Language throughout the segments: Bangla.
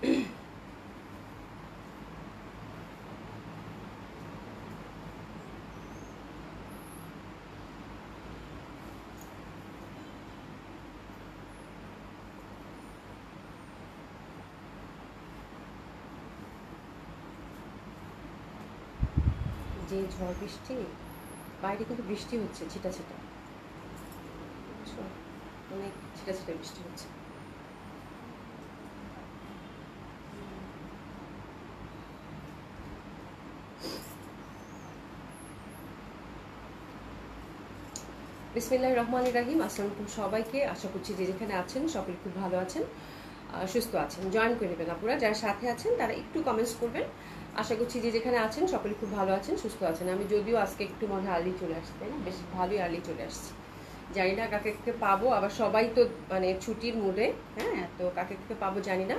যে ঝড় বৃষ্টি, বাইরে কিন্তু বৃষ্টি হচ্ছে ছিটা ছিটা, বুঝছো, অনেক ছিটা ছিটা বৃষ্টি হচ্ছে। বিসমিল্লাহির রহমানির রহিম। আসসালামু আলাইকুম সবাইকে। আশা করছি যে যেখানে আছেন সকলে খুব ভালো আছেন, সুস্থ আছেন। জয়েন করে নেবেন আপনারা, যারা সাথে আছেন তারা একটু কমেন্টস করবেন। আশা করছি যে যেখানে আছেন সকলে খুব ভালো আছেন, সুস্থ আছেন। আমি যদিও আজকে একটু মনে হয় আর্লি চলে আসছি, তাই না? বেশ ভালোই আর্লি চলে আসছি। জানি না কাকে কাকে পাবো, আবার সবাই তো মানে ছুটির মুডে, হ্যাঁ, তো কাকে কাকে পাবো জানি না।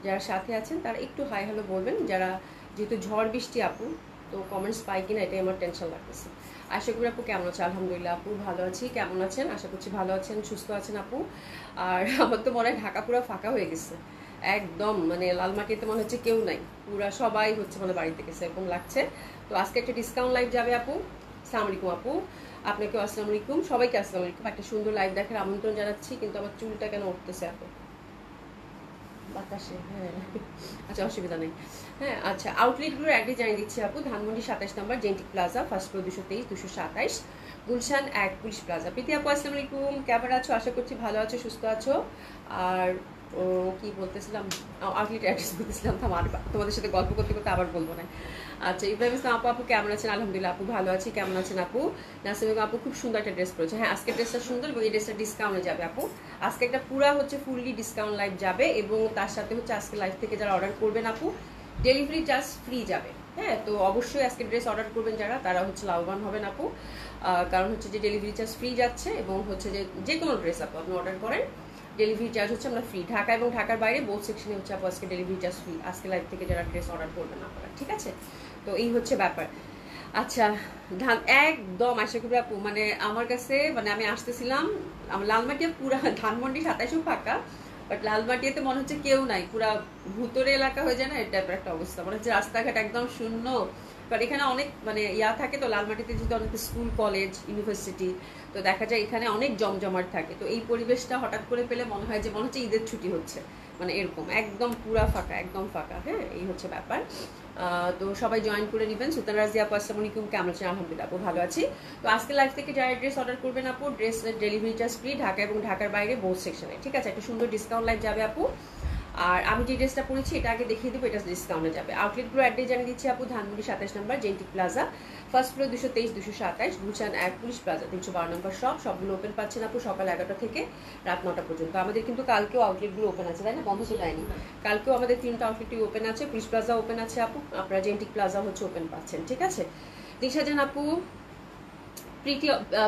যারা সাথে আছেন তারা একটু হাই হ্যালো বলবেন। যারা, যেহেতু ঝড় বৃষ্টি আপু, তো কমেন্টস পাই কিনা এটাই আমার টেনশন লাগতেছে। আশা করি আপু কেমন আছে? আলহামদুলিল্লাহ আপু ভালো আছি। কেমন আছেন? আশা করছি ভালো আছেন, সুস্থ আছেন আপু। আর আমার তো মনে হয় ঢাকা পুরো ফাঁকা হয়ে গেছে একদম, মানে লালমাটিতে মনে হচ্ছে কেউ নাই, পুরা সবাই হচ্ছে মানে বাড়িতে গেছে এরকম লাগছে। তো আজকে একটা ডিসকাউন্ট লাইভ যাবে আপু। আসসালামু আলাইকুম আপু, আপনাকেও আসসালামু আলাইকুম, সবাইকে আসসালামু আলাইকুম। একটা সুন্দর লাইভ দেখার আমন্ত্রণ জানাচ্ছি। কিন্তু আমার চুলটা কেন উঠতেছে এত বাতাসে? হ্যাঁ, আচ্ছা অসুবিধা নেই। হ্যাঁ আচ্ছা, আউটলেটগুলোর অ্যাড্রেস জানিয়ে দিচ্ছি আপু। ধানমন্ডি 27 নম্বর জেন্টিক plaza, first floor 223 227, Gulshan 1 police plaza. Preeti আপু আসসালামু আলাইকুম, কেমন আছো? আশা করছি ভালো আছো, সুস্থ আছো। আর কি বলতেছিলাম, আউটলেট অ্যাড্রেস বলতেছিলাম, তোমাদের সাথে গল্প করতে করতে আবার বলবো না। আচ্ছা, ইব্রাহিম ইসলাম আপু, আপু কেমন আছেন? আলহামদুলিল্লাহ আপু ভালো আছি, কেমন আছেন আপু? নাসিম আপু খুব সুন্দর একটা ড্রেস পরেছে। হ্যাঁ, আজকের ড্রেসটা সুন্দর এবং এই ড্রেসটা ডিসকাউন্টে যাবে আপু। আজকে একটা পুরা হচ্ছে ফুললি ডিসকাউন্ট লাইভ যাবে, এবং তার সাথে হচ্ছে আজকে লাইভ থেকে যারা অর্ডার করবেন আপু, ডেলিভারি চার্জ ফ্রি যাবে। হ্যাঁ, তো অবশ্যই আজকে ড্রেস অর্ডার করবেন যারা, তারা হচ্ছে লাভবান হবেন আপু। কারণ হচ্ছে যে ডেলিভারি চার্জ ফ্রি যাচ্ছে, এবং হচ্ছে যে যে কোনো ড্রেস আপু আপনি অর্ডার করেন, ডেলিভারি চার্জ হচ্ছে আমরা ফ্রি। ঢাকা এবং ঢাকার বাইরে বোথ সেকশনে হচ্ছে আপু আজকে ডেলিভারি চার্জ ফ্রি, আজকে লাইভ থেকে যারা ড্রেস অর্ডার করবেন আপনারা, ঠিক আছে? তো এই হচ্ছে ব্যাপার। আচ্ছা, ধান একদম আশা করি আপু, মানে আমার কাছে, মানে আমি আসতেছিলাম, আমার লালমাটিয়া পুরা ধানমন্ডি 27 ফাঁকা, বাট লালমাটিয়াতে মনে হচ্ছে কেউ নাই, পুরা ভুতরে এলাকা হয়ে যায় না, এই টাইপের একটা অবস্থা। মনে হচ্ছে রাস্তাঘাট একদম শূন্য। কারণ এখানে অনেক মানে ইয়া থাকে তো, লালমাটিতে যেহেতু অনেক স্কুল কলেজ ইউনিভার্সিটি, তো দেখা যায় এখানে অনেক জমজমাট থাকে। তো এই পরিবেশটা হঠাৎ করে পেলে মনে হয় যে মনে হচ্ছে ঈদের ছুটি হচ্ছে, মানে এরকম একদম পুরা ফাঁকা, একদম ফাঁকা। হ্যাঁ, এই হচ্ছে ব্যাপার। তো সবাই জয়েন করে নেবেন। সুলতান রাজিয়া আপু আসসালামু আলাইকুম, কেমন আছেন? আলহামদুলিল্লাহ আপু ভালো আছি। তো আজকে লাইভ থেকে যারা ড্রেস অর্ডার করবেন আপু, dress delivery charge free Dhaka এবং ঢাকার বাইরে বোথ সেকশনে, ঠিক আছে? একটা সুন্দর ডিসকাউন্ট লাইভ যাবে আপু। আর আমি যে ড্রেসটা পরেছি এটা আগে দেখিয়ে দেবো, এটা ডিসকাউন্টে যাবে। আউটলেটগুলো অ্যাড্রেস জানিয়ে দিচ্ছি আপু। ধানমন্ডি 27 নম্বর জেন্টিক plaza, first floor 223 227, Gulshan 1 police plaza 312 নম্বর শপ। সবগুলো ওপেন পাচ্ছেন আপু সকাল 11টা থেকে রাত 9টা পর্যন্ত। আমাদের কিন্তু কালকেও আউটলেটগুলো ওপেন আছে, তাই না? বন্ধ ছিল যায়নি। কালকেও আমাদের 3টা আউটলেটই ওপেন আছে। পুলিশ প্লাজা ওপেন আছে আপু, আপনারা জেন্টিক প্লাজা হচ্ছে ওপেন পাচ্ছেন, ঠিক আছে? দিশা জান আপু, প্রীতি,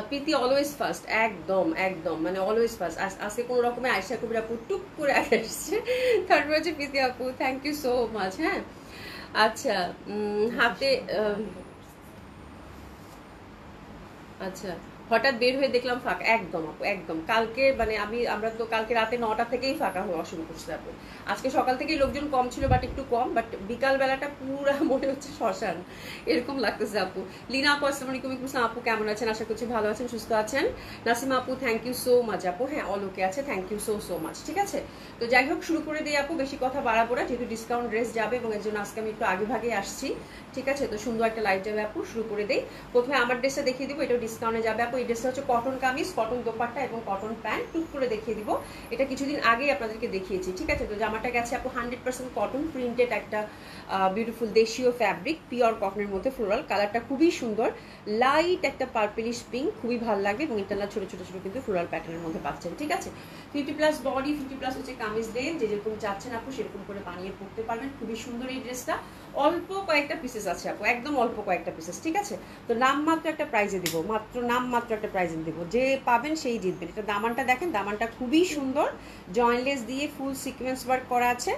প্রীতি অলওয়েজ ফার্স্ট, একদম একদম মানে অলওয়েজ ফার্স্ট। আজকে কোনো রকমে আয়শা কবির আপু টুক করে আগে আসছে, তারপর হচ্ছে প্রীতি আপু, থ্যাংক ইউ সো মাচ। হ্যাঁ আচ্ছা, হাতে আচ্ছা, হঠাৎ বের হয়ে দেখলাম ফাঁকা, একদম আপু একদম। কালকে মানে আমরা তো কালকে রাতে 9টা থেকেই ফাঁকা হওয়া শুরু করছে আপু। আজকে সকাল থেকেই লোকজন কম ছিল, বাট একটু কম, বাট বিকাল বেলাটা পুরা মনে হচ্ছে শ্মশান, এরকম লাগতেছে আপু। লিনা আপু আসসালামু আলাইকুম, আপু কেমন আছেন? আশা করছি ভালো আছেন, সুস্থ আছেন। নাসিমা আপু থ্যাংক ইউ সো মাচ আপু। হ্যাঁ, অল ওকে আছে, thank you so so much, ঠিক আছে? তো যাই হোক, শুরু করে দিই আপু, বেশি কথা বাড়াবো না, যেহেতু ডিসকাউন্ট ড্রেস যাবে এবং এর জন্য আজকে আমি একটু আগে ভাগে আসছি, ঠিক আছে? তো সুন্দর একটা লাইভ যাবে আপু, শুরু করে দেই। প্রথমে আমার ড্রেসটা দেখিয়ে দিব, এটাও ডিসকাউন্টে যাবে আপু। এই ড্রেসটা হচ্ছে কটন কামিজ, কটন দোপাট্টা এবং কটন প্যান্ট, টুক করে দেখিয়ে দিব। এটা কিছুদিন আগেই আপনাদেরকে দেখিয়েছি, ঠিক আছে? তো জামাটা গেছে আপু 100% কটন প্রিন্টেড, একটা বিউটিফুল দেশীয় ফ্যাব্রিক, পিওর কটনের মধ্যে ফ্লোরাল, কালারটা খুবই সুন্দর, লাইট একটা পার্পলিশ পিঙ্ক, খুবই ভালো লাগবে, এবং ইন্টারনাল ছোট ছোট ছোট কিন্তু ফ্লোরাল প্যাটার্নের মধ্যে পাচ্ছেন, ঠিক আছে? 50+ বডি, 50+ হচ্ছে কামিজ লেন, যে যেরকম চাচ্ছেন আপু সেরকম করে বানিয়ে পড়তে পারবেন। খুবই সুন্দর এই ড্রেসটা, অল্প কয়েকটা পিসেস আছে আপু, একদম অল্প কয়েকটা পিসেস, ঠিক আছে? তো নাম মাত্র একটা প্রাইজে দিব, মাত্র নাম মাত্র একটা প্রাইজে দিব, যে পাবেন সেই জিতবেন। এটা দামানটা দেখেন, দামানটা খুবই সুন্দর, জয়েন্টলেস দিয়ে ফুল সিকোয়েন্স ওয়ার্ক করা আছে।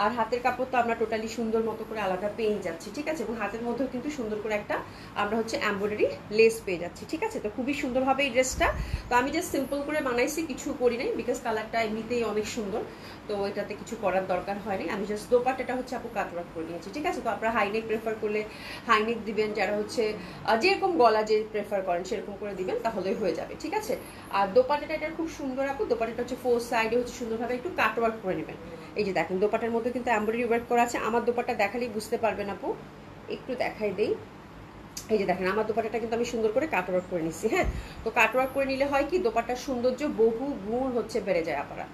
আর হাতের কাপড় তো আমরা টোটালি সুন্দর মতো করে আলাদা পেয়ে যাচ্ছি, ঠিক আছে। এবং হাতের মধ্যেও কিন্তু সুন্দর করে একটা আমরা হচ্ছে এমব্রয়ডারি লেস পেয়ে যাচ্ছি, ঠিক আছে। তো খুবই সুন্দর হবে এই ড্রেসটা। তো আমি জাস্ট সিম্পল করে বানাইছি, কিছু করি নাই, বিকজ কালারটা এমনিতেই অনেক সুন্দর, তো এটাতে কিছু করার দরকার হয়নি। আমি জাস্ট দোপাট্টাটা হচ্ছে আপু কাটওয়ার্ক করে নিয়েছি, ঠিক আছে। তো আপনারা হাইনেক প্রেফার করলে হাইনেক দিবেন, যারা হচ্ছে যেরকম গলা যে প্রেফার করেন সেরকম করে দিবেন, তাহলেই হয়ে যাবে, ঠিক আছে। আর দোপাট্টাটা এটা খুব সুন্দর আপু, দোপাট্টাটা হচ্ছে ফোর সাইডে হচ্ছে সুন্দরভাবে একটু কাটওয়ার্ক করে নেবেন। এই যে দেখেন দোপাট্টার মধ্যে কিন্তু এমব্রয়ডারি ওয়ার্ক করা আছে। আমার দোপাট্টা দেখালেই বুঝতে পারবেন আপু, একটু দেখাই দেই। এই যে দেখেন আমার দোপাট্টাটা কিন্তু আমি সুন্দর করে কাটওয়ার্ক করে নিচ্ছি, হ্যাঁ। তো কাটওয়ার্ক করে নিলে হয় কি, দোপাট্টার সৌন্দর্য বহু গুণ হচ্ছে বেড়ে যায় আপনারা,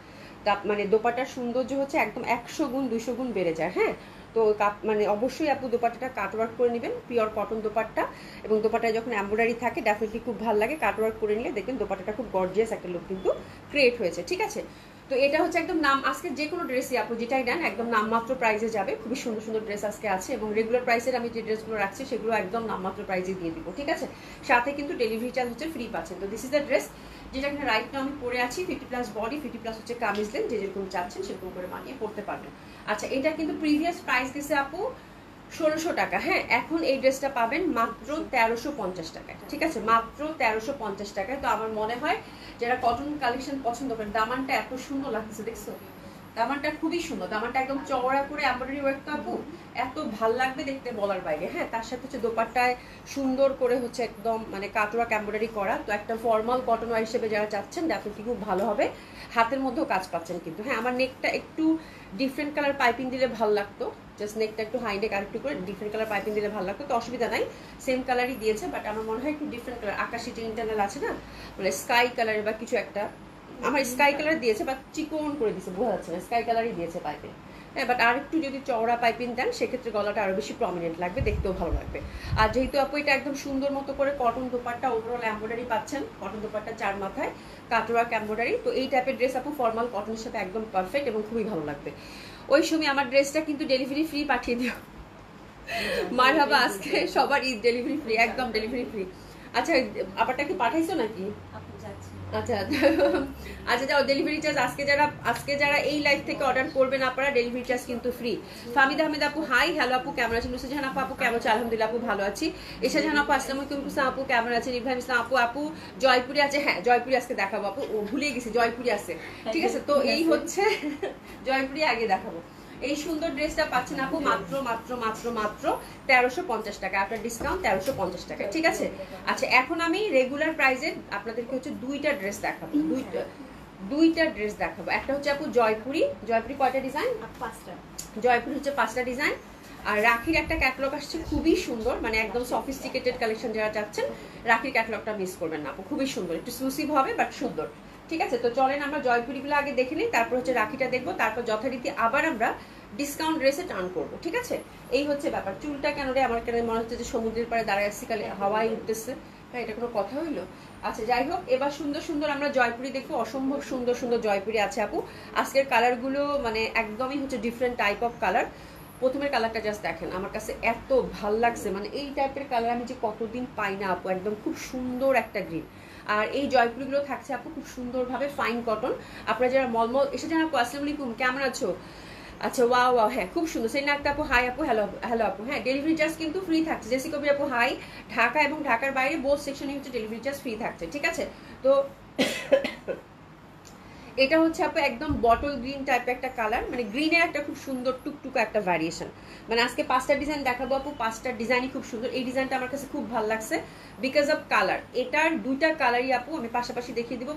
তা মানে দোপাট্টার সৌন্দর্য হচ্ছে একদম 100 গুণ 200 গুণ বেড়ে যায়, হ্যাঁ। তো মানে অবশ্যই আপু দোপাট্টাটা কাটওয়ার্ক করে নেবেন, পিওর কটন দোপাট্টা। এবং দোপাট্টায় যখন এমব্রয়ডারি থাকে ডেফিনেটলি খুব ভালো লাগে, কাটওয়ার্ক করে নিলে দেখবেন দোপাট্টাটা খুব গর্জিয়াস একটা লুক কিন্তু ক্রিয়েট হয়েছে, ঠিক আছে। তো এটা হচ্ছে একদম নাম, আজকে যে কোনো ড্রেসই আপু যেটাই নেন একদম নামমাত্র প্রাইসে যাবে। খুবই সুন্দর সুন্দর ড্রেস আজকে আছে, এবং রেগুলার প্রাইসের আমি যে ড্রেসগুলো রাখছি সেগুলো একদম নামমাত্র প্রাইসে দিয়ে দিব, ঠিক আছে। সাথে কিন্তু ডেলিভারি চার্জ হচ্ছে ফ্রি পাচ্ছেন। তো দিস ইজ দ্য ড্রেস যেটা এখানে রাইট নাও আমি পরে আছি, 50+ বডি, 50+ হচ্ছে কামিজ লেন, যে যেরকম চাচ্ছেন সেরকম করে মানিয়ে পড়তে পারবেন। আচ্ছা, এটা কিন্তু প্রিভিয়াস প্রাইস দিছে আপু 1600 টাকা, হ্যাঁ। এখন এই ড্রেসটা পাবেন মাত্র 1350 টাকায়, ঠিক আছে, মাত্র 1350 টাকায়। তো আমার মনে হয় যারা কটন কালেকশন পছন্দ করেন, দামানটা এত সুন্দর লাগতেছে, দেখছো দামানটা খুবই সুন্দর, দামানটা একদম চওড়া করে এমব্রয়ডারি ওয়ার্ক তো আপু এত ভাল লাগবে দেখতে বলার বাইরে, হ্যাঁ। তার সাথে হচ্ছে দোপাট্টায় সুন্দর করে হচ্ছে একদম মানে কাটওয়ার্ক এমব্রয়ডারি করা। তো একটা ফর্মাল কটন ওয়ার হিসেবে যারা চাচ্ছেন ডেফিনেটলি খুব ভালো হবে, হাতের মধ্যেও কাজ পাচ্ছেন কিন্তু, হ্যাঁ। আমার নেকটা একটু ডিফারেন্ট কালার পাইপিং দিলে ভালো লাগতো, জাস্ট নেকটা একটু হাই নেক আর একটু করে ডিফারেন্ট কালার পাইপিং দিলে ভালো লাগতো, তো অসুবিধা নাই, সেম কালারই দিয়েছে। বাট আমার মনে হয় একটু ডিফারেন্ট কালার, আকাশি যে ইন্টারনাল আছে না, মানে স্কাই কালারের বা কিছু একটা, আমার স্কাই কালার দিয়েছে বাট চিকন করে দিয়েছে, বোঝা যাচ্ছে না, স্কাই কালারই দিয়েছে পাইপিং, হ্যাঁ। বাট আর একটু যদি চওড়া পাইপিং দেন সেক্ষেত্রে গলাটা আরো বেশি প্রমিনেন্ট লাগবে, দেখতেও ভালো লাগবে। আর যেহেতু আপু এটা একদম সুন্দর মতো করে কটন দোপাট্টা, ওভারঅল এমব্রয়ডারি পাচ্ছেন, কটন দোপাট্টা 4 মাথায় কাটওয়ার্ক এমব্রয়ডারি, তো এই টাইপের ড্রেস আপু ফর্মাল কটনের সাথে একদম পারফেক্ট এবং খুবই ভালো লাগবে। ওই সময় আমার ড্রেসটা কিন্তু ডেলিভারি ফ্রি পাঠিয়ে দিও, মারহাবা, আজকে সবার ঈদ, ডেলিভারি ফ্রি, একদম ডেলিভারি ফ্রি। আচ্ছা, আবারটা কি পাঠাইছো নাকি? আচ্ছা আচ্ছা, যাও ডেলিভারি চার্জ আজকে যারা এই লাইভ থেকে অর্ডার করবেন আপনারা, ডেলিভারি চার্জ কিন্তু ফ্রি। ফাহমিদ আহমেদ আপু হাই, হ্যালো আপু কেমন আছেন? নুসরাত জাহান আপু কেমন আছেন? আলহামদুলিল্লাহ আপু ভালো আছি। এশা জাহান আপু আসসালামু আলাইকুম, কুসা আপু কেমন আছেন? ইব্রাহিম ইসলাম আপু জয়পুরে আছে, হ্যাঁ জয়পুরে আজকে দেখাবো আপু, ও ভুলে গেছি জয়পুরে আছে, ঠিক আছে। তো এই হচ্ছে জয়পুরে আগে দেখাবো। এই সুন্দর ড্রেসটা পাচ্ছেন আপু মাত্র মাত্র মাত্র মাত্র 1350 টাকা, আপনার ডিসকাউন্ট 1350 টাকা, ঠিক আছে। আচ্ছা, এখন আমি রেগুলার প্রাইসে আপনাদেরকে হচ্ছে দুইটা ড্রেস দেখাবো, দুইটা ড্রেস দেখাবো। একটা হচ্ছে আপু জয়পুরি কয়টা ডিজাইন? 5টা। জয়পুরি হচ্ছে 5টা ডিজাইন। আর রাখির একটা ক্যাটালগ আসছে খুবই সুন্দর, মানে একদম সফিস্টিকেটেড কালেকশন যারা চাচ্ছেন রাখির ক্যাটালগটা মিস করবেন না আপু, খুবই সুন্দর, একটু এক্সক্লুসিভ হবে বাট সুন্দর, ঠিক আছে। তো চলেন আমরা জয়পুরিগুলো আগে দেখে নিই, তারপর হচ্ছে রাখিটা দেখবো, তারপর যথারীতি আবার আমরা ডিসকাউন্ট ড্রেসে টার্ন করবো, ঠিক আছে। এই হচ্ছে ব্যাপার। চুলটা কেন রে আমার কেন মনে হচ্ছে যে সমুদ্রের পাড়ে দাঁড়ায় আসছি, কালে হাওয়ায় উঠতেছে, হ্যাঁ এটা কোনো কথা হইলো? আচ্ছা যাই হোক, এবার সুন্দর সুন্দর আমরা জয়পুরি দেখবো, অসম্ভব সুন্দর সুন্দর জয়পুরি আছে আপু। আজকের কালারগুলো মানে একদমই হচ্ছে ডিফারেন্ট টাইপ অফ কালার। প্রথমের কালারটা জাস্ট দেখেন, আমার কাছে এত ভাল লাগছে, মানে এই টাইপের কালার আমি যে কতদিন পাই না আপু, একদম খুব সুন্দর একটা গ্রিন। আর এই জয়পুরিগুলো থাকছে আপু খুব সুন্দরভাবে ফাইন কটন। আপনারা যারা মলমল এসে যান আপু, আসসালামু আলাইকুম কেমন আছো? আচ্ছা ওয়াও ওয়াও, হ্যাঁ খুব সুন্দর। সেই নাকটা আপু হাই আপু, হ্যালো হ্যালো আপু, হ্যাঁ ডেলিভারি চার্জ কিন্তু ফ্রি থাকছে। জেসি কবির আপু হাই, ঢাকা এবং ঢাকার বাইরে বোথ সেকশনে হচ্ছে ডেলিভারি চার্জ ফ্রি থাকছে, ঠিক আছে। তো এটা হচ্ছে আপু একদম বটল গ্রিন টাইপের একটা কালার, মানে গ্রিনের একটা খুব সুন্দর টুকটুকা একটা ভ্যারিয়েশন। মানে আজকে 5টা ডিজাইন দেখাবো আপু, 5টা ডিজাইনই খুব সুন্দর। এই ডিজাইনটা আমার কাছে খুব ভালো লাগছে বিকজ অফ কালার। এটার 2টা কালারই আপু আমি পাশাপাশি দেখিয়ে দিব,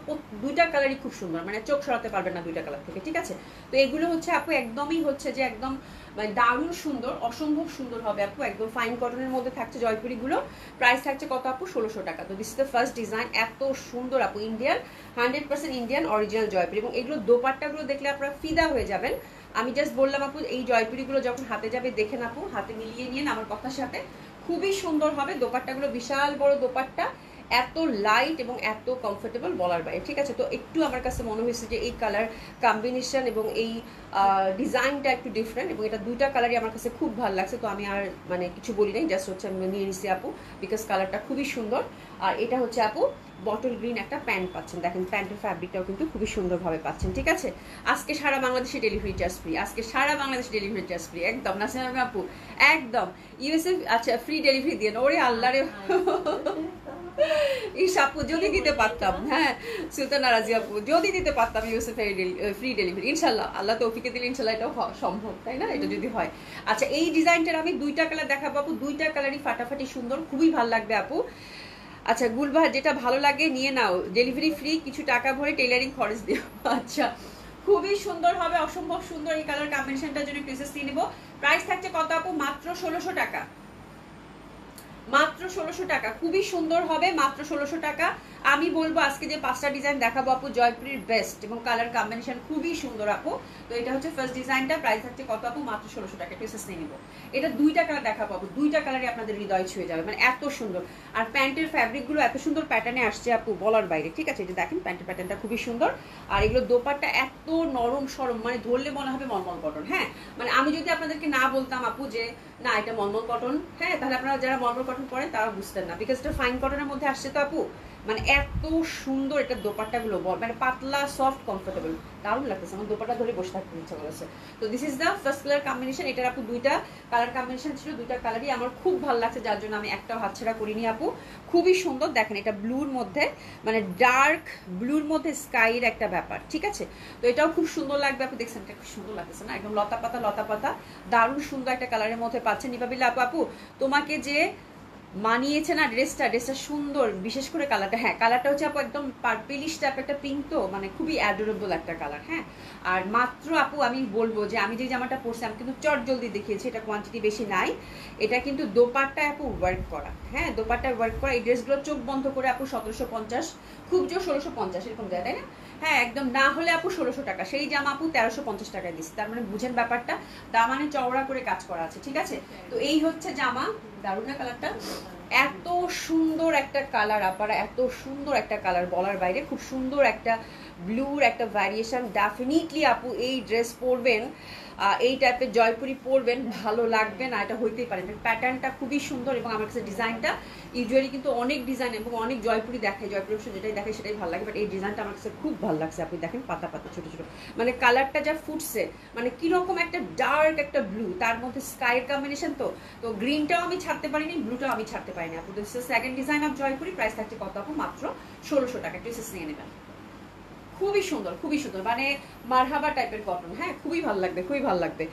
2টা কালারই খুব সুন্দর, মানে চোখ সরাতে পারবেন না 2টা কালার থেকে, ঠিক আছে। তো এগুলো হচ্ছে আপু একদমই হচ্ছে যে একদম মানে দারুণ সুন্দর, অসম্ভব সুন্দর হবে আপু, একদম ফাইন কটনের মধ্যে থাকছে জয়পুরিগুলো। প্রাইস থাকছে কত আপু? 1600 টাকা। তো this is the first design, এত সুন্দর আপু, ইন্ডিয়ান 100% ইন্ডিয়ান অরিজিনাল জয়পুরি। এবং এগুলো দোপাট্টাগুলো দেখলে আপনারা ফিদা হয়ে যাবেন। আমি জাস্ট বললাম আপু, এই জয়পুরিগুলো যখন হাতে যাবে দেখেন আপু, হাতে মিলিয়ে নিন আমার কথার সাথে, খুবই সুন্দর হবে। দোপাট্টাগুলো বিশাল বড় দোপাট্টা, এত লাইট এবং এত কমফোর্টেবল বলার বাইরে, ঠিক আছে। তো একটু আমার কাছে মনে হয়েছে যে এই কালার কম্বিনেশন এবং এই ডিজাইনটা একটু ডিফারেন্ট, এবং এটা 2টা কালারই আমার কাছে খুব ভালো লাগছে। তো আমি আর মানে কিছু বলি নাই, জাস্ট হচ্ছে আমি নিয়ে নিছি আপু বিকজ কালারটা খুবই সুন্দর। আর এটা হচ্ছে আপু বটল গ্রিন একটা প্যান্ট পাচ্ছেন। দেখেন প্যান্টের ফ্যাব্রিকটাও কিন্তু খুবই সুন্দরভাবে পাচ্ছেন, ঠিক আছে। আজকে সারা বাংলাদেশে ডেলিভারি চার্জ ফ্রি, আজকে সারা বাংলাদেশে ডেলিভারি চার্জ ফ্রি, একদম নাসিমা আপু একদম। ইউএসএ আচ্ছা ফ্রি ডেলিভারি দিয়ে, ওরে আল্লাহ রে ইস আপু যদি দিতে পারতাম, হ্যাঁ সুলতানা রাজি আপু যদি দিতে পারতাম ইউএসএ ফ্রি ডেলিভারি, ইনশাল্লাহ আল্লাহ তৌফিকে দিলে ইনশাল্লাহ এটাও সম্ভব, তাই না, এটা যদি হয়। আচ্ছা এই ডিজাইনটার আমি দুইটা কালার দেখাবো আপু, দুইটা কালারই ফাটাফাটি সুন্দর, খুবই ভালো লাগবে আপু। আচ্ছা গুলবাহার যেটা ভালো লাগে নিয়ে নাও, ডেলিভারি ফ্রি, কিছু টাকা ভরে টেইলারিং খরচ দিও। আচ্ছা খুবই সুন্দর হবে, অসম্ভব সুন্দর এই কালার কম্বিনেশনটার জন্য পিসেস নিয়ে নেবো। প্রাইস থাকছে কত আপু? মাত্র 1600 টাকা, মাত্র 1600 টাকা, খুবই সুন্দর হবে, মাত্র 1600 টাকা। আমি বলবো আজকে যে 5টা ডিজাইন দেখাবো আপু জয়পুরের বেস্ট, এবং কালার কম্বিনেশন খুবই সুন্দর আপু। তো এটা হচ্ছে ফার্স্ট ডিজাইনটা, প্রাইস হচ্ছে কত আপু? মাত্র 1600 টাকা, পিসেস নিয়ে নিব। এটা দুইটা কালার দেখাবো আপু, দুইটা কালারই আপনাদের হৃদয় ছুঁয়ে যাবে, মানে এত সুন্দর। আর প্যান্টের ফ্যাব্রিক গুলো এত সুন্দর প্যাটার্নে আসছে আপু বলার বাইরে, ঠিক আছে। এটা দেখেন প্যান্টের প্যাটার্নটা খুবই সুন্দর, আর এগুলো দোপাট্টা এত নরম সরম, মানে ধরলে মনে হবে মলমল কটন। হ্যাঁ মানে আমি যদি আপনাদেরকে না বলতাম আপু যে না এটা মলমল কটন, হ্যাঁ তাহলে আপনারা যারা মলমল কটন পরেন তারা বুঝতেন না, বিকজ এটা ফাইন কটনের মধ্যে আসছে তো আপু, মানে এত সুন্দর এটা দোপাট্টাগুলো, মানে পাতলা সফট কমফোর্টেবল, দারুণ লাগতেছে, আমার দোপাট্টা ধরে বসে থাকতে ইচ্ছা করেছে। তো this is the first colour combination. এটার আপু দুইটা কালার কম্বিনেশন ছিল, দুইটা কালারই আমার খুব ভালো লাগছে, যার জন্য আমি একটাও হাতছাড়া করিনি আপু। খুবই সুন্দর, দেখেন এটা ব্লুর মধ্যে, মানে ডার্ক ব্লুর মধ্যে স্কাইয়ের একটা ব্যাপার, ঠিক আছে। তো এটাও খুব সুন্দর লাগবে আপু, দেখছেন এটা খুব সুন্দর লাগতেছে না, একদম লতা পাতা লতা পাতা, দারুণ সুন্দর একটা কালারের মধ্যে পাচ্ছেন। নিপাবিল্লা আপু আপু তোমাকে যে মানিয়েছে না ড্রেসটা, ড্রেসটা সুন্দর, বিশেষ করে কালারটা, হ্যাঁ কালারটা হচ্ছে আপু একদম পার্পেলিশ টাইপ একটা পিঙ্ক, তো মানে খুবই অ্যাডোরেবল একটা কালার। হ্যাঁ আর মাত্র আপু আমি বলবো যে আমি যে জামাটা পরছি আমি কিন্তু চট জলদি দেখিয়েছি, এটা কোয়ান্টিটি বেশি নাই, এটা কিন্তু দোপাট্টা আপু ওয়ার্ক করা, হ্যাঁ দোপাট্টা ওয়ার্ক করা। এই ড্রেসগুলো চোখ বন্ধ করে আপু 1750, খুব জোর 1650 এরকম যায়, তাই না, হ্যাঁ একদম না হলে আপু 1600 টাকা, সেই জামা আপু 1350 টাকায় দিচ্ছে, তার মানে বুঝেন ব্যাপারটা, দামানে চওড়া করে কাজ করা আছে, ঠিক আছে। তো এই হচ্ছে জামা, দারুণ না কালারটা, এত সুন্দর একটা কালার আপারা, এত সুন্দর একটা কালার বলার বাইরে, খুব সুন্দর একটা ব্লুর একটা ভ্যারিয়েশন। ডেফিনেটলি আপু এই ড্রেস পরবেন, এই টাইপের জয়পুরি পরবেন, ভালো লাগবে না এটা হইতেই পারে। প্যাটার্নটা খুবই সুন্দর, এবং আমার কাছে ডিজাইনটা ইউজুয়ালি কিন্তু অনেক ডিজাইন এবং অনেক জয়পুরি দেখায়, জয়পুরি অবশ্য যেটাই দেখায় সেটাই ভালো লাগে, বাট এই ডিজাইনটা আমার কাছে খুব ভালো লাগছে। আপনি দেখেন পাতা পাতা ছোট ছোট, মানে কালারটা যা ফুটছে, মানে কিরকম একটা ডার্ক একটা ব্লু, তার মধ্যে স্কাইয়ের কম্বিনেশন, তো তো গ্রিনটাও আমি ছাড়তে পারিনি, ব্লুটাও আমি ছাড়তে পারিনি আপু। This is second design of Jaipuri, price থাকছে কত আপু? মাত্র 1600 টাকা, ড্রেসেস নিয়ে নেবেন। খুবই সুন্দর, খুবই সুন্দর, মানে মারহাবা টাইপের কটন, হ্যাঁ খুবই ভালো লাগবে, খুবই ভালো লাগবে।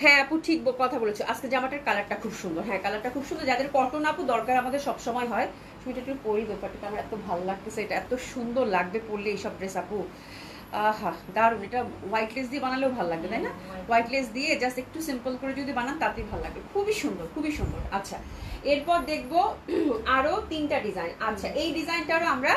হ্যাঁ আপু ঠিক কথা বলেছো, আজকে জামাটার কালারটা খুব সুন্দর, হ্যাঁ কালারটা খুব সুন্দর, যাদের কটন আপু দরকার আমাদের সব সময় হয়, তুমি একটু পরি ব্যাপারটা, আমার এত ভালো লাগতেছে, এটা এত সুন্দর লাগবে পরলে এইসব ড্রেস আপু, আহা দারুণ। এটা হোয়াইট লেস দিয়ে বানালেও ভালো লাগবে, তাই না, হোয়াইট লেস দিয়ে জাস্ট একটু সিম্পল করে যদি বানান তাতেই ভালো লাগবে, খুবই সুন্দর, খুবই সুন্দর। আচ্ছা এরপর দেখবো আরো 3টা ডিজাইন। আচ্ছা এই ডিজাইনটারও আমরা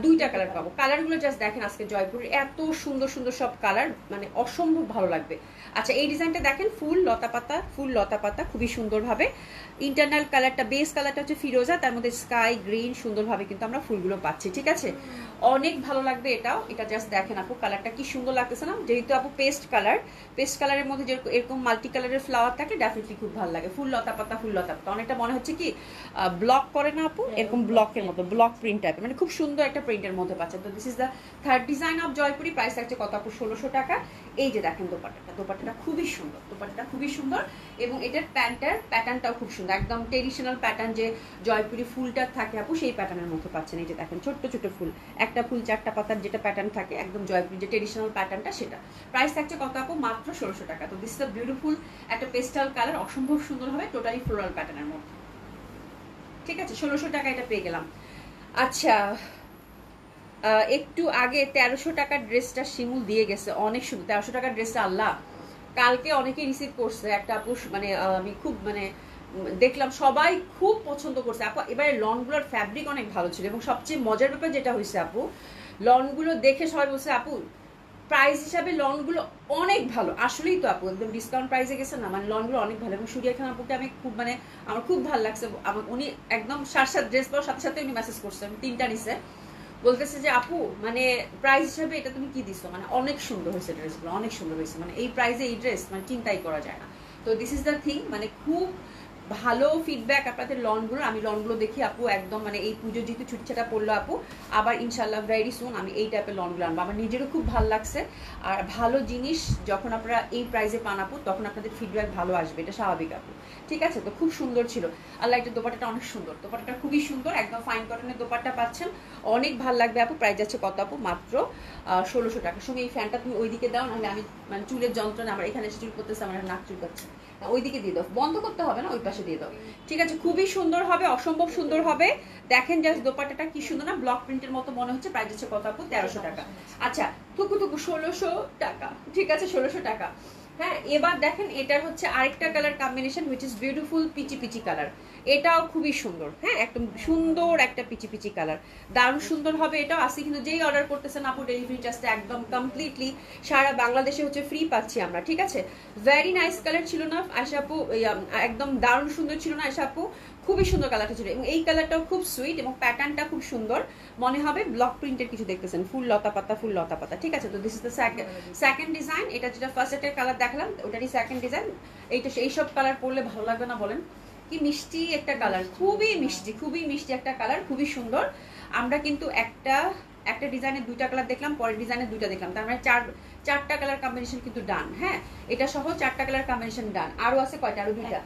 দুইটা কালার পাবো, কালারগুলো জাস্ট দেখেন, আজকে জয়পুরের এত সুন্দর সুন্দর সব কালার, মানে অসম্ভব ভালো লাগবে। আচ্ছা এই ডিজাইনটা দেখেন, ফুল লতা পাতা, ফুল লতা পাতা, খুবই সুন্দরভাবে ইন্টারনাল কালারটা, বেস কালারটা হচ্ছে ফিরোজা, তার মধ্যে স্কাই গ্রিন, সুন্দরভাবে কিন্তু আমরা ফুলগুলো পাচ্ছি, ঠিক আছে, অনেক ভালো লাগবে এটাও। এটা জাস্ট দেখেন আপু কালারটা কি সুন্দর লাগতেছে না, যেহেতু আপু পেস্ট কালার, পেস্ট কালারের মধ্যে যেরকম এরকম মাল্টি কালারের ফ্লাওয়ার থাকে ডেফিনেটলি খুব ভালো লাগে, ফুল লতা পাতা, ফুল লতা পাতা, অনেকটা মনে হচ্ছে কি ব্লক করে না আপু, এরকম ব্লকের মতো, ব্লক প্রিন্ট টাইপের, মানে খুব সুন্দর একটা প্রিন্টের মধ্যে পাচ্ছেন। তো this is the third design of Jaipuri, price থাকছে কত আপু? 1600 টাকা। এই যে দেখেন দোপাট্টাটা, দোপাট্টাটা খুবই সুন্দর, দোপাট্টাটা খুবই সুন্দর, এবং এটার প্যান্টের প্যাটার্নটাও খুব সুন্দর, একদম ট্রেডিশনাল প্যাটার্ন যে জয়পুরি ফুলটা থাকে আপু সেই প্যাটার্নের মধ্যে পাচ্ছেন। এই যে দেখেন ছোট্ট ছোট ফুল, একটা ফুল 4টা পাতার যেটা প্যাটার্ন থাকে, একদম জয়পুরি যে ট্রেডিশনাল প্যাটার্নটা সেটা। প্রাইস থাকছে কত আপু? মাত্র 1600 টাকা। তো দিস ইজ দ্য বিউটিফুল একটা পেস্টাল কালার, অসম্ভব সুন্দর হবে, টোটালি ফ্লোরাল প্যাটার্নের মধ্যে, ঠিক আছে। 1600 টাকা এটা পেয়ে গেলাম। আচ্ছা একটু আগে 1300 টাকার ড্রেসটা শিমুল দিয়ে গেছে, অনেক সুন্দর 1300 টাকার ড্রেসটা, আল্লাহ কালকে অনেকে রিসিভ করছে, একটা আপু মানে আমি খুব মানে দেখলাম সবাই খুব পছন্দ করছে আপু। এবারে লনগুলোর ফ্যাব্রিক অনেক ভালো ছিল, এবং সবচেয়ে মজার ব্যাপার যেটা হয়েছে আপু, লনগুলো দেখে সবাই বলছে আপু প্রাইস হিসাবে লনগুলো অনেক ভালো, আসলেই তো আপু একদম ডিসকাউন্ট প্রাইসে গেছে না, মানে লনগুলো অনেক ভালো। এবং সুরিয়া খান আপুকে আমি খুব মানে আমার খুব ভালো লাগছে, আমার উনি একদম সাত ড্রেস পাওয়ার সাথে সাথে উনি মেসেজ করছেন, 3টা নিছে, বলতেছে যে আপু মানে প্রাইস হিসাবে এটা তুমি কি দিছো, মানে অনেক সুন্দর হয়েছে ড্রেসগুলো, অনেক সুন্দর হয়েছে, মানে এই প্রাইসে এই ড্রেস মানে চিন্তাই করা যায় না। তো দিস ইজ দ্য থিং, মানে খুব ভালো ফিডব্যাক আপনাদের লনগুলো। আমি লনগুলো দেখি আপু একদম মানে এই পুজো যেহেতু ছুটিছাটা পড়লো আপু, আবার ইনশাল্লাহ ভেরি সুন আমি এই টাইপের লনগুলো আনবো। আমার নিজেরও খুব ভালো লাগছে, আর ভালো জিনিস যখন আপনারা এই প্রাইসে পান আপু তখন আপনাদের ফিডব্যাক ভালো আসবে, এটা স্বাভাবিক আপু। ঠিক আছে, তো খুব সুন্দর ছিল। আল্লাহ, এটা দোপাট্টাটা অনেক সুন্দর, দোপাট্টাটা খুবই সুন্দর, একদম ফাইন কটনের দোপাট্টা পাচ্ছেন, অনেক ভালো লাগবে আপু। প্রাইস যাচ্ছে কত আপু? মাত্র 1600 টাকার সঙ্গে এই ফ্যানটা তুমি ওইদিকে দাও, নাহলে আমি মানে চুলের যন্ত্রণা আমার এখানে এসে চুল করতেছে, আমার নাক চুলকাচ্ছে, ওইদিকে দিয়ে দাও, বন্ধ করতে হবে না, ওই পাশে দিয়ে দাও। ঠিক আছে, খুবই সুন্দর হবে, অসম্ভব সুন্দর হবে। দেখেন জাস্ট দোপাট্টাটা কি সুন্দর না, ব্লক প্রিন্টের মতো মনে হচ্ছে। প্রাইস হচ্ছে কত আপু? 1300 টাকা। আচ্ছা, থুকু থুকু 1600 টাকা। ঠিক আছে, 1600 টাকা। হ্যাঁ, এবার দেখেন এটার হচ্ছে আরেকটা colour combination which is beautiful, peachy peachy colour. এটাও খুবই সুন্দর, হ্যাঁ একদম সুন্দর একটা পিচি পিচি কালার, দারুণ সুন্দর হবে। এটাও আসি কিন্তু যেই অর্ডার করতেছেন আপু ডেলিভারি চার্জটা একদম কমপ্লিটলি সারা বাংলাদেশে হচ্ছে ফ্রি পাচ্ছি আমরা। ঠিক আছে, ভেরি নাইস কালার ছিল না আয়শা আপু? একদম দারুণ সুন্দর ছিল না আয়শা আপু? খুবই সুন্দর কালারটা ছিল, এবং এই কালারটাও খুব সুইট এবং প্যাটার্নটা খুব সুন্দর, মনে হবে ব্লক প্রিন্টের কিছু দেখতেছেন, ফুল লতা পাতা, ফুল লতা পাতা। ঠিক আছে, তো this is the second design. এটা যেটা ফার্স্ট এটার কালার দেখালাম ওটারই সেকেন্ড ডিজাইন। এইটা এইসব কালার পরলে ভালো লাগবে না বলেন? কি মিষ্টি একটা কালার, খুবই মিষ্টি, খুবই মিষ্টি একটা কালার, খুবই সুন্দর। আমরা কিন্তু একটা ডিজাইনের দুইটা কালার দেখলাম, পরের ডিজাইনের দুইটা দেখলাম, তার মানে চারটা কালার কম্বিনেশন কিন্তু ডান। হ্যাঁ, এটা সহ চারটা কালার কম্বিনেশন ডান। আরো আছে কয়টা? আরো দুইটা,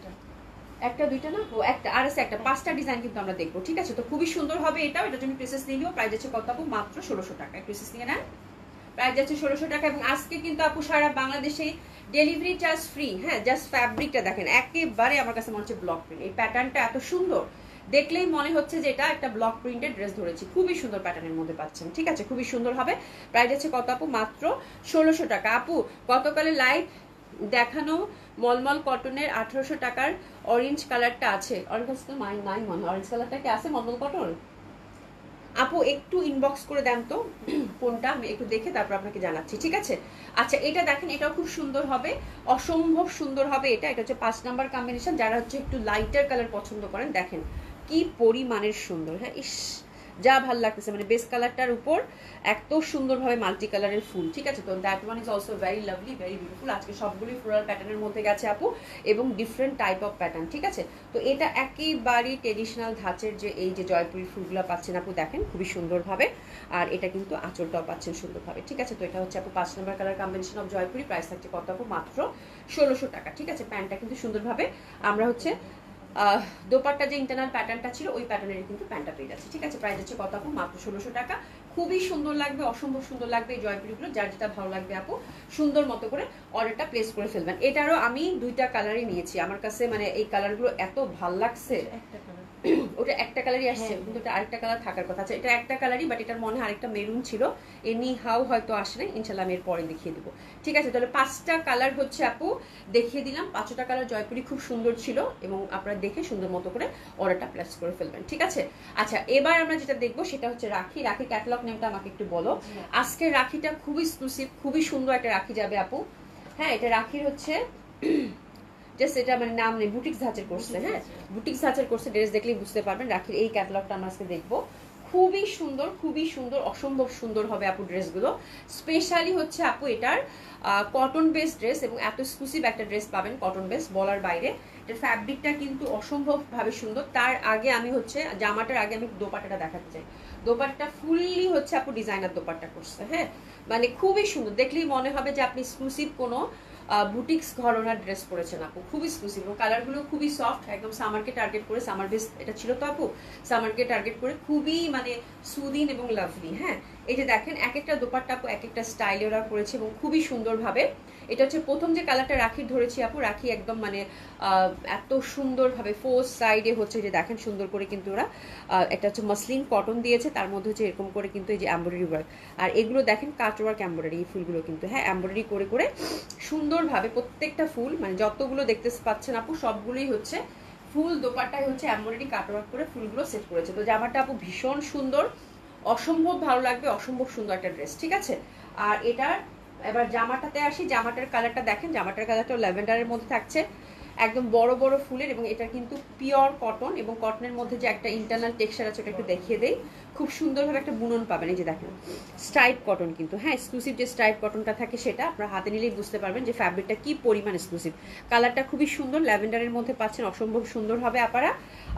একটা দুইটা না, ও একটা আর আছে একটা, পাঁচটা ডিজাইন কিন্তু আমরা দেখবো। ঠিক আছে, তো খুবই সুন্দর হবে এটাও। এটা তুমি প্রেসেস নিয়ে নিও। প্রাইস আছে কত আপু? মাত্র 1600 টাকা। প্রেসেস নিয়ে নেন, প্রাইস যাচ্ছে 1600 টাকা। এবং আজকে কিন্তু আপু সারা বাংলাদেশে ডেলিভারি চার্জ ফ্রি। হ্যাঁ, জাস্ট ফ্যাব্রিকটা দেখেন, একেবারে আমার কাছে মনে হচ্ছে ব্লক প্রিন্ট। এই প্যাটার্নটা এত সুন্দর, দেখলেই মনে হচ্ছে যে এটা একটা ব্লক প্রিন্টেড ড্রেস ধরেছি। খুবই সুন্দর প্যাটার্নের মধ্যে পাচ্ছেন। ঠিক আছে, খুবই সুন্দর হবে। প্রাইস আছে কত আপু? মাত্র 1600 টাকা। আপু গতকালে লাইভ দেখানো মলমল কটনের 1800 টাকার অরেঞ্জ কালারটা আছে, অরেঞ্জ তো নাই মনে হয়, অরেঞ্জ কালারটা কি আছে মলমল কটন? আপু একটু ইনবক্স করে দেন তো কোনটা, আমি একটু দেখে তারপর আপনাকে জানাচ্ছি। ঠিক আছে, আচ্ছা এটা দেখেন, এটাও খুব সুন্দর হবে, অসম্ভব সুন্দর হবে। এটা হচ্ছে 5 নাম্বার কম্বিনেশন। যারা হচ্ছে একটু লাইটার কালার পছন্দ করেন, দেখেন কি পরিমাণের সুন্দর। হ্যাঁ, ইস যা ভাল লাগতেছে, মানে বেস কালারটার উপর এত সুন্দরভাবে মাল্টি কালারের ফুল। ঠিক আছে, তো that one is also very lovely, very beautiful. আজকে সবগুলোই ফ্লোরাল প্যাটার্নের মধ্যে গেছে আপু, এবং ডিফারেন্ট টাইপ অফ প্যাটার্ন। ঠিক আছে, তো এটা একেবারেই ট্রেডিশনাল ধাঁচের যে এই যে জয়পুরি ফুলগুলো পাচ্ছেন আপু, দেখেন খুবই সুন্দরভাবে। আর এটা কিন্তু আঁচলটাও পাচ্ছেন সুন্দরভাবে। ঠিক আছে, তো এটা হচ্ছে আপু 5 নম্বর colour combination of Jaipuri. Price থাকছে কত আপু? মাত্র 1600 টাকা। ঠিক আছে, প্যান্টটা কিন্তু সুন্দরভাবে আমরা হচ্ছে দোপাট্টা যে ইন্টারনাল প্যাটার্নটা ছিল ওই প্যাটার্নের কিন্তু প্যান্টটা পেয়ে যাচ্ছে। ঠিক আছে, প্রাইস হচ্ছে কত আপু? মাত্র 1600 টাকা। খুবই সুন্দর লাগবে, অসম্ভব সুন্দর লাগবে এই জয়পুরিগুলো। যার যেটা ভালো লাগবে আপু সুন্দর মতো করে অর্ডারটা প্লেস করে ফেলবেন। এটারও আমি দুইটা কালারই নিয়েছি, আমার কাছে মানে এই কালারগুলো এত ভাল লাগছে। ওটা একটা কালারই আসছে, কিন্তু এটা আরেকটা কালার থাকার কথা। আচ্ছা, এটা একটা কালারই, বাট এটার মনে হয় আরেকটা মেরুন ছিল, এনি হাউ হয়তো আসে না, ইনশাল্লাহ আমি এর পরে দেখিয়ে দেবো। ঠিক আছে, তাহলে 5টা কালার হচ্ছে আপু দেখিয়ে দিলাম। 5টা কালার জয়পুরি খুব সুন্দর ছিল, এবং আপনারা দেখে সুন্দর মতো করে অর্ডারটা প্লেস করে ফেলবেন। ঠিক আছে, আচ্ছা এবার আমরা যেটা দেখবো সেটা হচ্ছে রাখি। রাখি ক্যাটালগ নেমটা আমাকে একটু বলো। আজকের রাখিটা খুবই এক্সক্লুসিভ, খুবই সুন্দর একটা রাখি যাবে আপু। হ্যাঁ, এটা রাখির হচ্ছে জাস্ট এটা মানে নাম নেই, বুটিক্স ধাঁচের করছে। হ্যাঁ, বুটিক্স ধাঁচের করছে, ড্রেস দেখলেই বুঝতে পারবেন। রাখির এই ক্যাটালগটা আমরা আজকে দেখবো, খুবই সুন্দর, খুবই সুন্দর, অসম্ভব সুন্দর হবে আপু ড্রেসগুলো। স্পেশালি হচ্ছে আপু এটার কটন বেস ড্রেস, এবং এত এক্সক্লুসিভ একটা ড্রেস পাবেন কটন বেস, বলার বাইরে। এটার ফ্যাব্রিকটা কিন্তু অসম্ভব ভাবে সুন্দর। তার আগে আমি হচ্ছে জামাটার আগে আমি দোপাট্টাটা দেখাতে চাই। দোপাট্টা ফুললি হচ্ছে আপু ডিজাইনার দোপাট্টা করছে। হ্যাঁ, মানে খুবই সুন্দর, দেখলেই মনে হবে যে আপনি এক্সক্লুসিভ কোনো বুটিক্স ঘরনার ড্রেস পরেছেন আপু, খুব এক্সক্লুসিভ। এবং কালারগুলো খুবই সফট, একদম সামারকে টার্গেট করে, সামার বেস এটা ছিল তো আপু, সামারকে টার্গেট করে খুবই মানে সুদিন এবং লাভলি। হ্যাঁ, এই যে দেখেন এক একটা দোপাট্টা আপু এক একটা স্টাইলে ওরা করেছে, এবং খুবই সুন্দরভাবে। এটা হচ্ছে প্রথম যে কালারটা রাখির ধরেছি আপু, রাখি একদম মানে এত সুন্দরভাবে ফোর সাইডে হচ্ছে যে দেখেন সুন্দর করে কিন্তু ওরা এটা হচ্ছে মসলিন কটন দিয়েছে, তার মধ্যে হচ্ছে এরকম করে কিন্তু এই যে এমব্রয়ডারি ওয়ার্ক, আর এগুলো দেখেন কাট ওয়ার্ক এমব্রয়ডারি, এই ফুলগুলো কিন্তু হ্যাঁ এমব্রয়ডারি করে করে সুন্দরভাবে প্রত্যেকটা ফুল মানে যতগুলো দেখতে পাচ্ছেন আপু সবগুলোই হচ্ছে ফুল দোপাট্টায় হচ্ছে এমব্রয়ডারি কাট ওয়ার্ক করে ফুলগুলো সেট করেছে। তো জামাটা আপু ভীষণ সুন্দর, অসম্ভব ভালো লাগবে, অসম্ভব সুন্দর একটা ড্রেস। ঠিক আছে, আর এটার এবার জামাটাতে আসি। জামাটার কালারটা দেখেন, জামাটার কালারটা ল্যাভেন্ডারের মধ্যে থাকছে, একদম বড় বড় ফুলের, এবং এটা কিন্তু পিওর কটন, এবং কটনের মধ্যে যে একটা ইন্টারনাল টেক্সচার আছে ওটা একটু দেখিয়ে দেই। খুব সুন্দরভাবে একটা বুনন পাবেন, এই যে দেখেন স্ট্রাইপ কটন কিন্তু, হ্যাঁ এক্সক্লুসিভ যে স্ট্রাইপ কটনটা থাকে সেটা আপনার হাতে নিলেই বুঝতে পারবেন যে ফ্যাব্রিকটা কি পরিমাণ এক্সক্লুসিভ। কালারটা খুবই সুন্দর, ল্যাভেন্ডারের মধ্যে পাচ্ছেন, অসম্ভব সুন্দর হবে আপারা।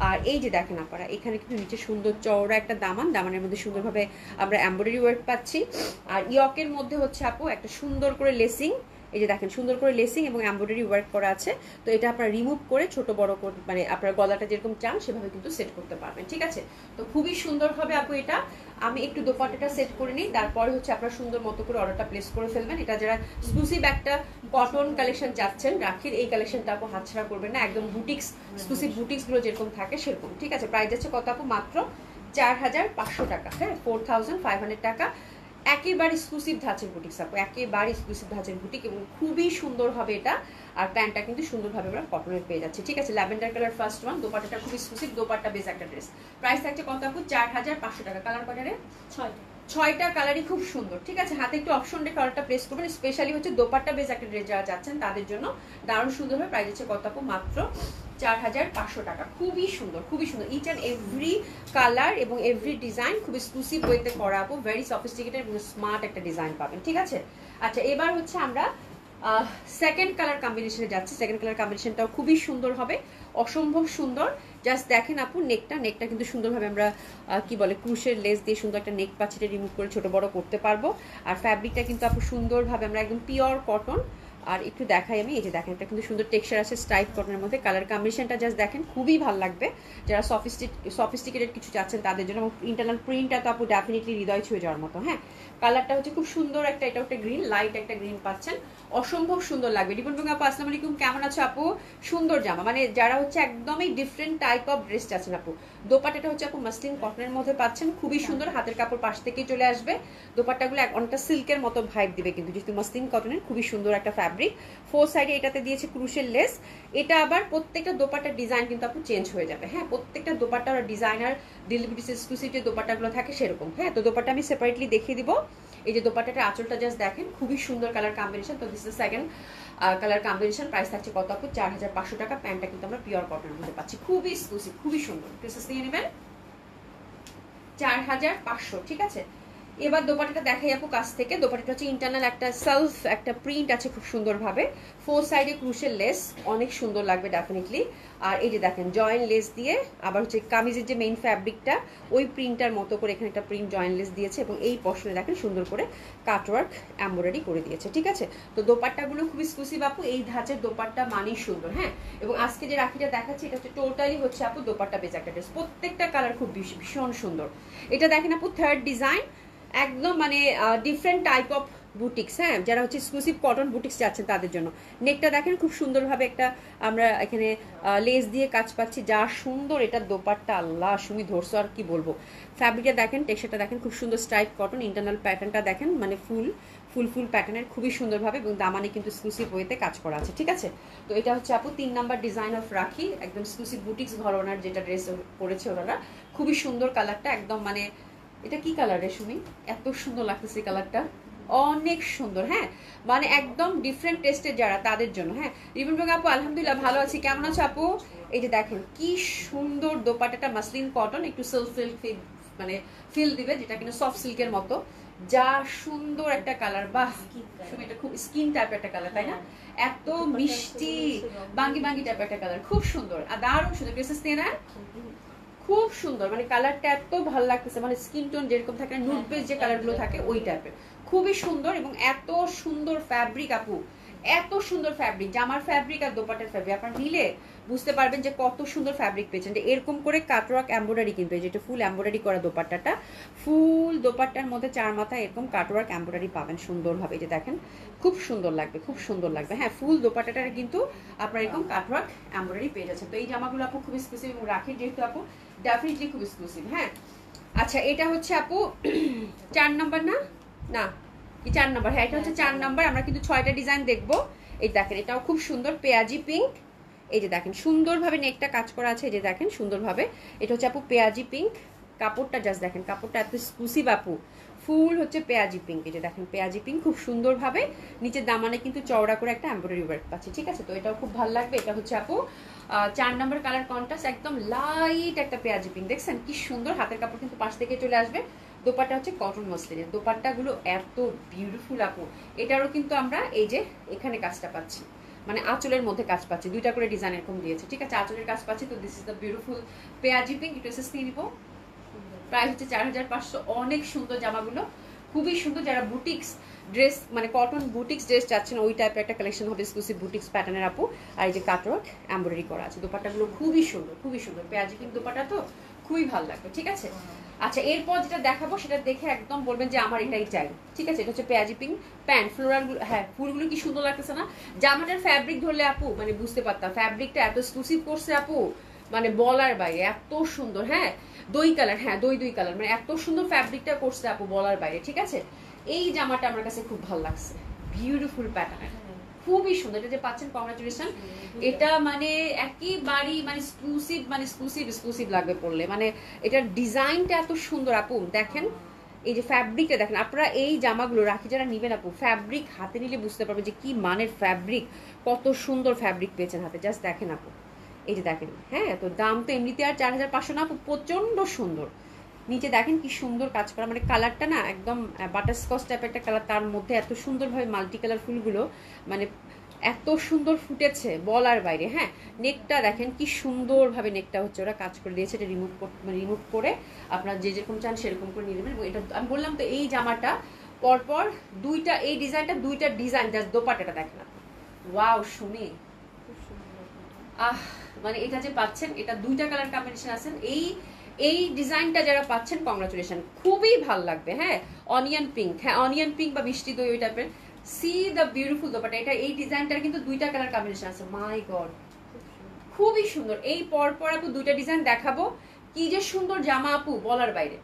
আর এই যে দেখেন আপারা, এখানে কিন্তু নিচে সুন্দর চওড়া একটা দামানের মধ্যে সুন্দরভাবে আমরা এমব্রয়ডারি ওয়ার্ক পাচ্ছি। আর ইয়কের মধ্যে হচ্ছে আপু একটা সুন্দর করে লেসিং, এই যে দেখেন সুন্দর করে লেসিং এবং এমব্রয়ডারি ওয়ার্ক করা আছে। তো এটা আপনারা রিমুভ করে ছোট বড় করে মানে আপনার গলাটা যেরকম চান সেভাবে কিন্তু সেট করতে পারবেন, ঠিক আছে। তো খুবই সুন্দর হবে আপু এটা। আমি একটু দোপাট্টাটা সেট করে নিই, তারপরে হচ্ছে আপনারা সুন্দর মতো করে অর্ডারটা প্লেস করে ফেলবেন। এটা যারা এক্সক্লুসিভ একটা কটন কালেকশন চাচ্ছেন রাখির, এই কালেকশনটা আপু হাতছাড়া করবেন না, একদম বুটিক্স এক্সক্লুসিভ বুটিক্সগুলো যেরকম থাকে সেরকম, ঠিক আছে। প্রাইস যাচ্ছে কত আপু? মাত্র 4500 টাকা, হ্যাঁ 4500 টাকা। একেবারে এক্সক্লুসিভ ধাঁচের বুটিক আপু, একেবারে এক্সক্লুসিভ ধাঁচের বুটিক, এবং খুবই সুন্দর হবে এটা। আর প্যান্টটা কিন্তু সুন্দরভাবে আমরা কটনের পেয়ে যাচ্ছি, ঠিক আছে। ল্যাভেন্ডার কালার ফার্স্ট ওয়ান, দোপাট্টাটা খুব এক্সক্লুসিভ, দোপাট্টা বেস একটা ড্রেস। প্রাইস থাকছে কত আপু? 4500 টাকা। কালার কটারে? 6টা কালারই খুব সুন্দর, ঠিক আছে। হাতে একটু অপশন রেখে কালারটা প্লেস করবেন, স্পেশালি হচ্ছে দোপাট্টা বেস একটা ড্রেস যারা চাচ্ছেন তাদের জন্য দারুণ সুন্দর হবে। প্রাইস হচ্ছে কত আপু? মাত্র 4500 টাকা। খুবই সুন্দর, খুবই সুন্দর, ইচ অ্যান্ড এভরি কালার এবং এভরি ডিজাইন খুব এক্সক্লুসিভ ওয়েতে করা আপু, ভেরি সফিস্টিকেটেড এবং স্মার্ট একটা ডিজাইন পাবেন, ঠিক আছে। আচ্ছা এবার হচ্ছে আমরা সেকেন্ড কালার কম্বিনেশনে যাচ্ছি। সেকেন্ড কালার কম্বিনেশনটাও খুবই সুন্দর হবে, অসম্ভব সুন্দর। জাস্ট দেখেন আপু নেকটা কিন্তু সুন্দরভাবে আমরা কি বলে ক্রুশের লেস দিয়ে সুন্দর একটা নেক পাচ্ছি, রিমুভ করে ছোট বড় করতে পারবো। আর ফ্যাব্রিকটা কিন্তু আপু সুন্দরভাবে আমরা একদম পিওর কটন। আর একটু দেখাই আমি, এই যে দেখেন এটা কিন্তু সুন্দর টেক্সচার আছে স্ট্রাইপ কটনের মধ্যে। কালার কম্বিনেশনটা জাস্ট দেখেন খুবই ভালো লাগবে যারা সফিস্টিকেটেড কিছু চাচ্ছেন তাদের জন্য। এবং ইন্টারনাল প্রিন্টটা তো আপু ডেফিনেটলি হৃদয় ছুঁয়ে যাওয়ার মতো, হ্যাঁ। কালারটা হচ্ছে খুব সুন্দর একটা, এটা একটা গ্রিন, লাইট একটা গ্রিন পাচ্ছেন, অসম্ভব সুন্দর লাগবে। রিপন বেগম আপু আসসালামু আলাইকুম, কেমন আছো আপু? সুন্দর জামা, মানে যারা হচ্ছে একদমই ডিফারেন্ট টাইপ অফ ড্রেস চাচ্ছেন আপু। দোপাট্টাটা হচ্ছে আপু মাসলিন কটনের মধ্যে পাচ্ছেন, খুবই সুন্দর, হাতের কাপড় পাশ থেকেই চলে আসবে। দোপাট্টাগুলো অনেকটা সিল্কের মতো ভাইব দিবে কিন্তু, যেহেতু মাসলিন কটনের খুবই সুন্দর একটা ফ্যাব্রিক। ফোর সাইডে এটাতে দিয়েছে ক্রুশের লেস। এটা আবার প্রত্যেকটা দোপাট্টার ডিজাইন কিন্তু আপু চেঞ্জ হয়ে যাবে, হ্যাঁ প্রত্যেকটা দোপাট্টা আর ডিজাইনার ডিলিভারি এক্সক্লুসিভ যে দোপাট্টাগুলো থাকে সেরকম, হ্যাঁ। তো দোপাট্টা আমি সেপারেটলি দেখিয়ে দিব। এই যে দোপাট্টাটার আঁচলটা জাস্ট দেখেন, খুবই সুন্দর কালার কম্বিনেশন। তো this is second colour combination. Price থাকছে কত আপু? 4500 টাকা। প্যান্টটা কিন্তু আমরা পিওর কটনের মধ্যে পাচ্ছি, খুবই এক্সক্লুসিভ, খুবই সুন্দর। ড্রেসেস নিয়ে নেবেন 4500, ঠিক আছে। এবার দোপাট্টাটা দেখাই আপু কাছ থেকে। দোপাট্টাটা হচ্ছে ইন্টারনাল একটা সেলফ একটা প্রিন্ট আছে খুব সুন্দরভাবে, ফোর সাইডে ক্রুশের লেস, অনেক সুন্দর লাগবে ডেফিনেটলি। আর এই যে দেখেন জয়েন্ট লেস দিয়ে, আবার হচ্ছে কামিজের যে মেইন ফ্যাব্রিকটা ওই প্রিন্টার মতো করে এখানে একটা প্রিন্ট জয়েন্ট লেস দিয়েছে, এবং এই পশনে দেখেন সুন্দর করে কাটওয়ার্ক এমব্রয়ডারি করে দিয়েছে, ঠিক আছে। তো দোপাট্টাগুলো খুব এক্সক্লুসিভ আপু, এই ধাঁচের দোপাট্টা মানেই সুন্দর, হ্যাঁ। এবং আজকে যে রাখিটা দেখাচ্ছি এটা হচ্ছে টোটালি হচ্ছে আপু দোপাট্টা বেজ একটা ড্রেস, প্রত্যেকটা কালার খুব ভীষণ সুন্দর। এটা দেখেন আপু থার্ড ডিজাইন, একদম মানে ডিফারেন্ট টাইপ অফ বুটিক্স, হ্যাঁ যারা হচ্ছে এক্সক্লুসিভ কটন বুটিক্স যাচ্ছেন তাদের জন্য। নেকটা দেখেন খুব সুন্দরভাবে একটা আমরা এখানে লেস দিয়ে কাজ পাচ্ছি, যা সুন্দর। এটা দোপাট্টা আল্লাহ সুমি ধরছো আর কি বলবো। ফ্যাব্রিকটা দেখেন, টেক্সচারটা দেখেন, খুব সুন্দর স্ট্রাইপ কটন। ইন্টারনাল প্যাটার্নটা দেখেন, মানে ফুল প্যাটার্নের খুবই সুন্দরভাবে, এবং দামানে কিন্তু এক্সক্লুসিভ ওয়েতে কাজ করা আছে, ঠিক আছে। তো এটা হচ্ছে আপু 3 নাম্বার ডিজাইন অফ রাখি, একদম এক্সক্লুসিভ বুটিক্স ঘরানার যেটা ড্রেস পরেছে ওনারা। খুবই সুন্দর কালারটা, একদম মানে এটা কি কালার রে সুমি? এত সুন্দর লাগতেছে কালারটা, অনেক সুন্দর, হ্যাঁ মানে একদম ডিফারেন্ট টেস্টের যারা তাদের জন্য, হ্যাঁ। রিবন বেগম আপু আলহামদুলিল্লাহ ভালো আছি, কেমন আছো আপু? এই যে দেখেন কি সুন্দর দোপাট্টাটা মাসলিন কটন, একটু সিল্ক মানে ফিল দিবে, যেটা কিন্তু সফট সিল্কের মতো, যা সুন্দর একটা কালার। বাহ সুমি, এটা খুব স্কিন টাইপের একটা কালার, তাই না? এত মিষ্টি বাঙ্গি টাইপের একটা কালার, খুব সুন্দর আর দারুণ সুন্দর। ড্রেসেস নিয়ে না খুব সুন্দর, মানে কালারটা এত ভালো লাগতেছে, মানে স্কিন টোন যেরকম থাকে নুড বেস যে কালারগুলো থাকে ওই টাইপের, খুবই সুন্দর। এবং এত সুন্দর ফ্যাব্রিক আপু, এত সুন্দর ফ্যাব্রিক, জামার ফ্যাব্রিক আর দোপাট্টার ফ্যাব্রিক আপনার মিলে বুঝতে পারবেন যে কত সুন্দর ফ্যাব্রিক পেয়েছেন। যে এরকম করে কাটওয়ার্ক এমব্রয়ডারি কিন্তু, যেটা ফুল এমব্রয়ডারি করা দোপাট্টাটা, ফুল দোপাট্টার মধ্যে 4 মাথায় এরকম কাটওয়ার্ক এমব্রয়ডারি পাবেন সুন্দরভাবে, যে দেখেন খুব সুন্দর লাগবে, খুব সুন্দর লাগবে, হ্যাঁ ফুল দোপাট্টাটার কিন্তু আপনার এরকম কাটওয়ার্ক এমব্রয়ডারি পেয়ে যাচ্ছেন। তো এই জামাগুলো আপু খুব এক্সক্লুসিভ, এবং রাখি যেহেতু আপু ডেফিনেটলি খুব এক্সক্লুসিভ, হ্যাঁ। আচ্ছা এটা হচ্ছে আপু 4 নাম্বার না না কি 4 নাম্বার, হ্যাঁ এটা হচ্ছে 4 নাম্বার। আমরা কিন্তু 6টা ডিজাইন দেখবো। এই দেখেন এটাও খুব সুন্দর পেঁয়াজি পিঙ্ক, এই যে দেখেন সুন্দরভাবে নেকটা কাজ করা আছে, এই যে দেখেন সুন্দরভাবে। এটা হচ্ছে আপু পেঁয়াজি পিঙ্ক, কাপড়টা জাস্ট দেখেন, কাপড়টা এত এক্সক্লুসিভ আপু, ফুল হচ্ছে পেঁয়াজি পিঙ্ক, এই যে দেখেন পেঁয়াজি পিঙ্ক খুব সুন্দরভাবে নিচের দামানে কিন্তু চওড়া করে একটা এমব্রয়ডারি ওয়ার্ক পাচ্ছে, ঠিক আছে। তো এটাও খুব ভালো লাগবে। এটা হচ্ছে আপু 4 নম্বর কালার কন্ট্রাস্ট, একদম লাইট একটা পেঁয়াজি পিঙ্ক, দেখছেন কি সুন্দর। হাতের কাপড় কিন্তু পাশ থেকে চলে আসবে। দোপাট্টা হচ্ছে কটন মসলিনের, দোপাট্টাগুলো এত বিউটিফুল আপু। এটারও কিন্তু আমরা এই যে এখানে কাজটা পাচ্ছি, মানে আঁচলের মধ্যে কাজ পাচ্ছি, দুইটা করে ডিজাইন এরকম দিয়েছে, ঠিক আছে। আঁচলের কাজ পাচ্ছি। তো দিস ইজ দ্য বিউটিফুল পেঁয়াজি পিঙ্ক। এটা হচ্ছে নিব, প্রাইস হচ্ছে 4500। অনেক সুন্দর জামাগুলো, খুবই সুন্দর। যারা বুটিক্স ড্রেস মানে কটন বুটিক্স ড্রেস চাচ্ছেন ওই টাইপের একটা কালেকশন হবে, এক্সক্লুসিভ বুটিক্স প্যাটার্নের আপু। আর এই যে কাটওয়ার্ক এমব্রয়ডারি করা আছে, দোপাট্টাগুলো খুবই সুন্দর, খুবই সুন্দর। পেঁয়াজি পিঙ্ক দোপাট্টা তো খুবই ভালো লাগবে, ঠিক আছে। আচ্ছা, এরপর যেটা দেখাবো সেটা দেখে একদম বলবেন যে আমার এটাই চাই, ঠিক আছে। এটা হচ্ছে পেঁয়াজি পিঙ্ক প্যান্ট, ফ্লোরালগুলো, হ্যাঁ ফুলগুলো কি সুন্দর লাগতেছে না। জামাটার ফ্যাব্রিক ধরলে আপু মানে বুঝতে পারতাম, ফ্যাব্রিকটা এত এক্সক্লুসিভ করছে আপু, মানে বলার বাইরে, এত সুন্দর। হ্যাঁ দই কালার, হ্যাঁ দই কালার, মানে এত সুন্দর ফ্যাব্রিকটা করছে আপু, বলার বাইরে, ঠিক আছে। এই জামাটা আমার কাছে খুব ভালো লাগছে, বিউটিফুল প্যাটার্ন, খুবই সুন্দর। এটা যে পাচ্ছেন কংগ্রাচুলেশন। এটা মানে একেবারেই মানে এক্সক্লুসিভ লাগবে পড়লে, মানে এটার ডিজাইনটা এত সুন্দর আপু। দেখেন এই যে ফ্যাব্রিকটা দেখেন, আপনারা এই জামাগুলো রাখি যারা নিবেন আপু, ফ্যাব্রিক হাতে নিলে বুঝতে পারবেন যে কি মানের ফ্যাব্রিক, কত সুন্দর ফ্যাব্রিক পেয়েছেন হাতে, জাস্ট দেখেন আপু, এই যে দেখেন। হ্যাঁ তো দাম তো এমনিতে আর 4500 না আপু, প্রচন্ড সুন্দর। নিচে দেখেন কি সুন্দর কাজ করা, মানে কালারটা না একদম বাটারস্কচ টাইপের একটা কালার, তার মধ্যে এত সুন্দরভাবে মাল্টি কালার ফুলগুলো মানে এত সুন্দর ফুটেছে বলার বাইরে। হ্যাঁ নেকটা দেখেন কি সুন্দরভাবে নেকটা হচ্ছে ওরা কাজ করে দিয়েছে। এটা রিমুভ করে আপনারা যে যেরকম চান সেরকম করে নিয়ে নেবেন। এটা আমি বললাম তো এই জামাটা পরপর দুইটা, এই ডিজাইনটা দুইটা ডিজাইন, জাস্ট দোপাট্টাটা দেখেন না, ওয়াও সুমি, মানে এটা যে পাচ্ছেন এটা দুইটা কালার কম্বিনেশন আছেন। এই ডিজাইনটা যারা পাচ্ছেন কংগ্রাচুলেশন, খুবই ভালো লাগবে। হ্যাঁ অনিয়ন পিঙ্ক, হ্যাঁ অনিয়ন পিঙ্ক বা মিষ্টি দই ওই টাইপের। সি দ্য বিউটিফুল দোপাট্টা, এটা এই ডিজাইনটার কিন্তু দুইটা কালার কম্বিনেশন আছে, মাই গড খুবই সুন্দর। এই পরপর আপু দুইটা ডিজাইন দেখাবো, কি যে সুন্দর জামা আপু বলার বাইরে,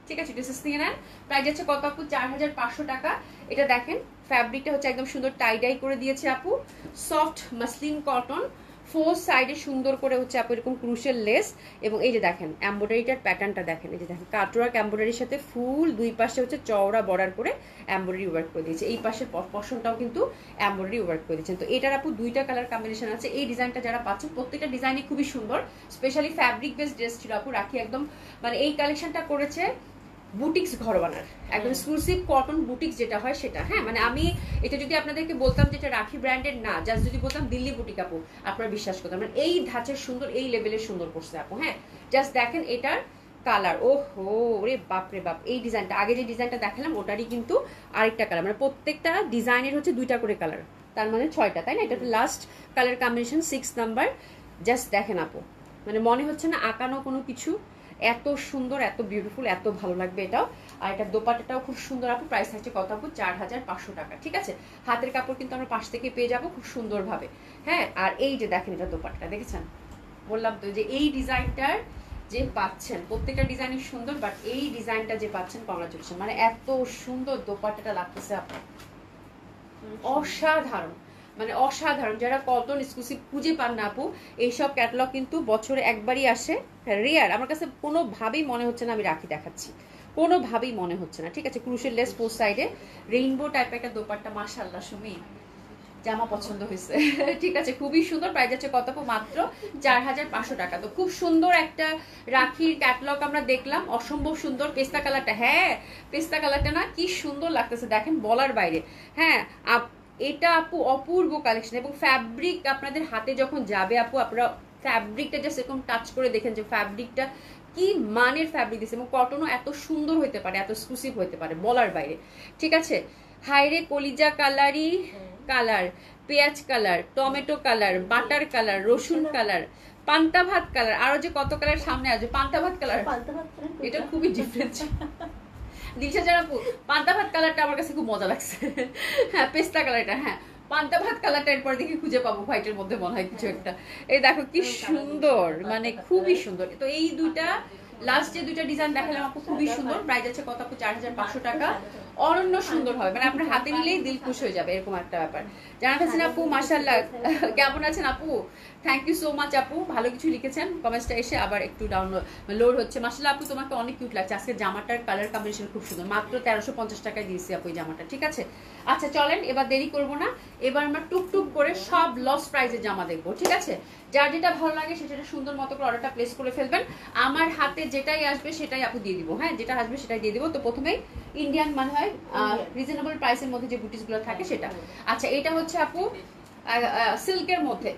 ঠিক আছে। ড্রেসেস নিয়ে নেন, প্রাইস যাচ্ছে কত আপু 4500 টাকা। এটা দেখেন ফ্যাব্রিকটা হচ্ছে একদম সুন্দর টাই ডাই করে দিয়েছে আপু, সফট মাসলিন কটন, ফোর সাইডে সুন্দর করে হচ্ছে আপু এরকম ক্রুশিয়াল লেস, এবং এই যে দেখেন এমব্রয়ডারিটার প্যাটার্নটা দেখেন, এই যে দেখেন কাটওয়ার্ক এমব্রয়ডারির সাথে ফুল, দুই পাশে হচ্ছে চওড়া বর্ডার করে এমব্রয়ডারি ওয়ার্ক করে দিয়েছে, এই পাশের পশনটাও কিন্তু এমব্রয়ডারি ওয়ার্ক করে দিয়েছেন। তো এটার আপু দুইটা কালার কম্বিনেশন আছে। এই ডিজাইনটা যারা পাচ্ছেন প্রত্যেকটা ডিজাইনই খুবই সুন্দর, স্পেশালি ফ্যাব্রিক বেসড ড্রেস ছিল আপু, রাখি একদম মানে এই কালেকশনটা করেছে বুটিক্স ঘরবানার, একদম এক্সক্লুসিভ কটন বুটিক্স যেটা হয় সেটা। হ্যাঁ মানে আমি এটা যদি আপনাদেরকে বলতাম যেটা রাখি ব্র্যান্ডের না, জাস্ট যদি বলতাম দিল্লি বুটিক আপু, আপনারা বিশ্বাস করতাম, মানে এই ধাঁচের সুন্দর, এই লেভেলের সুন্দর করছে আপু। হ্যাঁ জাস্ট দেখেন এটার কালার, ও হো ওরে বাপরে বাপ, এই ডিজাইনটা আগে যে ডিজাইনটা দেখালাম ওটারই কিন্তু আরেকটা কালার, মানে প্রত্যেকটা ডিজাইনের হচ্ছে দুইটা করে কালার, তার মানে 6টা, তাই না। এটা last colour combination 6 number, just দেখেন আপু, মানে মনে হচ্ছে না আঁকানো কোনো কিছু, এত সুন্দর, এত বিউটিফুল, এত ভালো লাগবে এটাও। আর এটা দোপাট্টাটাও খুব সুন্দর আপু, প্রাইস থাকছে কত আপু 4500 টাকা, ঠিক আছে। হাতের কাপড় কিন্তু আমরা পাশ থেকে পেয়ে যাবো খুব সুন্দরভাবে। হ্যাঁ আর এই যে দেখেন এটা দোপাট্টা দেখেছেন, বললাম তো যে এই ডিজাইনটার যে পাচ্ছেন, প্রত্যেকটা ডিজাইনই সুন্দর, বাট এই ডিজাইনটা যে পাচ্ছেন কংগ্রাচুলেশন, মানে এত সুন্দর দোপাট্টাটা লাগতেছে আপনার, অসাধারণ, মানে অসাধারণ। যারা কটন এক্সক্লুসিভ খুঁজে পান না আপু, এইসব ক্যাটালগ কিন্তু বছরে একবারই আসে, রেয়ার। আমার কাছে কোনোভাবেই মনে হচ্ছে না আমি রাখি দেখাচ্ছি, কোনোভাবেই মনে হচ্ছে না, ঠিক আছে। ক্রুশের লেস পোস্ট সাইডে রেইনবো টাইপের একটা দোপাট্টা, মাশাআল্লাহ সুমি জামা পছন্দ হয়েছে ঠিক আছে, খুবই সুন্দর। প্রাইস আছে কত আপু মাত্র 4500 টাকা। তো খুব সুন্দর একটা রাখির ক্যাটালগ আমরা দেখলাম, অসম্ভব সুন্দর। পেস্তা কালারটা, হ্যাঁ পেস্তা কালারটা না কি সুন্দর লাগতেছে দেখেন বলার বাইরে। হ্যাঁ এটা আপু অপূর্ব কালেকশন, এবং ফ্যাব্রিক আপনাদের হাতে যখন যাবে আপু, আপনারা ফ্যাব্রিকটা জাস্ট এরকম টাচ করে দেখেন যে ফ্যাব্রিকটা কি মানের ফ্যাব্রিক দিচ্ছে, এবং কটনও এত সুন্দর হতে পারে, এত এক্সক্লুসিভ হতে পারে বলার বাইরে, ঠিক আছে। হাইরে কলিজা কালারই কালার, পেঁয়াজ colour, tomato colour, butter colour, রসুন কালার, পান্তা ভাত কালার, আরো যে কত কালার সামনে আসবে। পান্তা ভাত কালার, এটা খুবই ডিফারেন্ট দিশা যারা পান্তা ভাত কালারটা আমার কাছে খুব মজা লাগছে। হ্যাঁ পেস্তা কালারটা, হ্যাঁ পান্তা ভাত কালারটা এরপর দেখি খুঁজে পাবো, হোয়াইটের মধ্যে মনে হয় কিছু একটা। এই দেখো কি সুন্দর, মানে খুবই সুন্দর। তো এই দুইটা লাস্ট যে দুইটা ডিজাইন দেখালাম আপু খুবই সুন্দর। প্রাইস আছে কত আপু 4500 টাকা। অনন্য সুন্দর হবে, মানে আপনার হাতে নিলেই দিল খুশ হয়ে যাবে, এরকম একটা ব্যাপার। জানাত হাসিন আপু মাশাআল্লাহ, কেমন আছেন আপু? থ্যাংক ইউ সো মাচ আপু, ভালো কিছু লিখেছেন কমেন্টসটা এসে আবার একটু লোড হচ্ছে। মাশাআল্লাহ আপু তোমাকে অনেক কিউট লাগছে, আজকে জামাটার কালার কম্বিনেশন খুব সুন্দর, মাত্র 1350 টাকায় দিয়েছি আপু এই জামাটা, ঠিক আছে। আচ্ছা চলেন এবার দেরি করব না, এবার আমরা টুকটুক করে সব লস প্রাইজের জামা দেখবো, ঠিক আছে। যার যেটা ভালো লাগে সেটা সুন্দর মতো করে অর্ডারটা প্লেস করে ফেলবেন, আমার হাতে যেটাই আসবে সেটাই আপু দিয়ে দিব, হ্যাঁ যেটা আসবে সেটাই দিয়ে দিব। তো প্রথমেই ইন্ডিয়ান মানে হয় রিজনেবল প্রাইসের মধ্যে যে বুটিসগুলো থাকে সেটা। আচ্ছা এটা হচ্ছে আপু সিল্কের মধ্যে,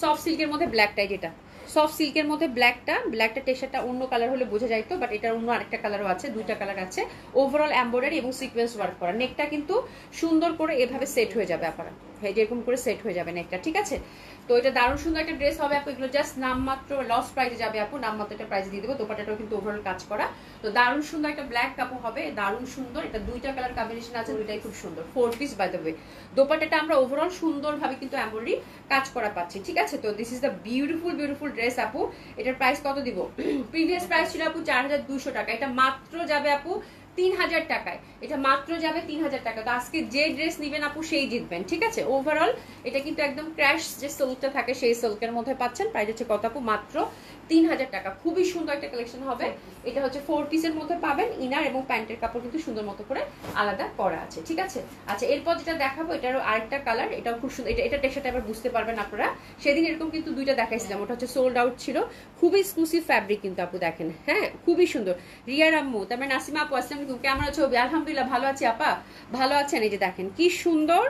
সফট সিল্কের মধ্যে ব্ল্যাকটাই, যেটা সফট সিল্কের মধ্যে ব্ল্যাকটা টেক্সচারটা অন্য কালার হলে বোঝা যাইতো, বাট এটার অন্য আরেকটা কালারও আছে, দুইটা কালার আছে। ওভারঅল এমব্রয়ডারি এবং সিকোয়েন্স ওয়ার্ক করা, নেকটা কিন্তু সুন্দর করে এভাবে সেট হয়ে যাবে আপনারা, হ্যাঁ যেরকম করে সেট হয়ে যাবে নেকটা, ঠিক আছে। তো এটা দারুণ সুন্দর একটা ড্রেস হবে আপু, এগুলো জাস্ট নামমাত্র লস প্রাইসে যাবে আপু, নামমাত্র একটা প্রাইসে দিয়ে দেবো। দোপাটাটাও কিন্তু ওভারঅল কাজ করা, তো দারুণ সুন্দর একটা ব্ল্যাক কাপড় হবে, দারুণ সুন্দর। এটা দুইটা কালার কম্বিনেশন আছে, দুইটাই খুব সুন্দর, 4 পিস বাই দ্য ওয়ে। দোপাটাটা আমরা ওভারঅল সুন্দরভাবে কিন্তু এমব্রয়ডারি কাজ করা পাচ্ছি, ঠিক আছে। তো this is the beautiful dress আপু। এটার প্রাইস কত দিব? প্রিভিয়াস প্রাইস ছিল আপু 4200 টাকা, এটা মাত্র যাবে আপু 3000 টাকায়, এটা মাত্র যাবে 3000 টাকা। তো আজকে যে ড্রেস নিবেন আপু সেই জিতবেন, ঠিক আছে। ওভারঅল এটা কিন্তু একদম ক্র্যাশ যে সিল্কটা থাকে সেই সিল্কের মধ্যে পাচ্ছেন, প্রাইস হচ্ছে কত আপু? মাত্র 3000 টাকা। খুবই সুন্দর একটা কালেকশন হবে, এটা হচ্ছে 4 পিসের মধ্যে পাবেন, ইনার এবং প্যান্টের কাপড় কিন্তু সুন্দর মতো করে আলাদা করা আছে, ঠিক আছে। আচ্ছা এরপর যেটা দেখাবো এটারও আরেকটা কালার, এটাও খুব সুন্দর, এটা টেক্সচারটা আবার বুঝতে পারবেন আপনারা। সেদিন এরকম কিন্তু দুইটা দেখাইছিলাম, ওটা হচ্ছে সোল্ড আউট ছিল, খুবই এক্সক্লুসিভ ফ্যাব্রিক কিন্তু আপু, দেখেন হ্যাঁ খুবই সুন্দর। রিয়ার আম্মু, তারপরে নাসিমা আপু আসসালামু আলাইকুম, কেমন আছো? আলহামদুলিল্লাহ ভালো আছি আপা, ভালো আছেন? এই যে দেখেন কি সুন্দর,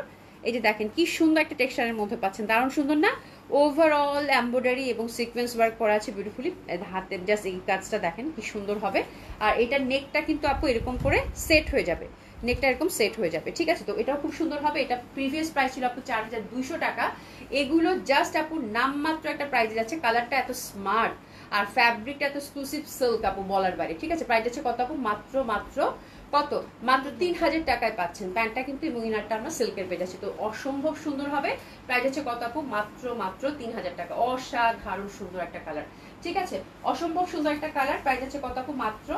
এই যে দেখেন কি সুন্দর একটা টেক্সচারের মধ্যে পাচ্ছেন, দারুণ সুন্দর না? ওভারঅল এমব্রয়ডারি এবং সিকোয়েন্স ওয়ার্ক করা আছে বিউটিফুলি, হাতের জাস্ট এই কাজটা দেখেন কি সুন্দর হবে। আর এটা নেকটা কিন্তু আপু এরকম করে সেট হয়ে যাবে, নেকটা এরকম সেট হয়ে যাবে, ঠিক আছে। তো এটাও খুব সুন্দর হবে, এটা প্রিভিয়াস প্রাইস ছিল আপু 4200 টাকা, এগুলো জাস্ট আপু নামমাত্র একটা প্রাইস যাচ্ছে। কালারটা এত স্মার্ট আর ফ্যাব্রিকটা এত এক্সক্লুসিভ সিল্ক আপু, বলার বাইরে, ঠিক আছে। প্রাইস হচ্ছে কত আপু? মাত্র কত? মাত্র 3000 টাকায় পাচ্ছেন। প্যান্টটা কিন্তু এবং ইনারটা আমরা সিল্কের পেয়ে যাচ্ছি, তো অসম্ভব সুন্দর হবে। প্রাইস হচ্ছে কত আপু? মাত্র 3000 টাকা। অসাধারণ সুন্দর একটা কালার, ঠিক আছে, অসম্ভব সুন্দর একটা কালার। প্রাইস হচ্ছে কত আপু? মাত্র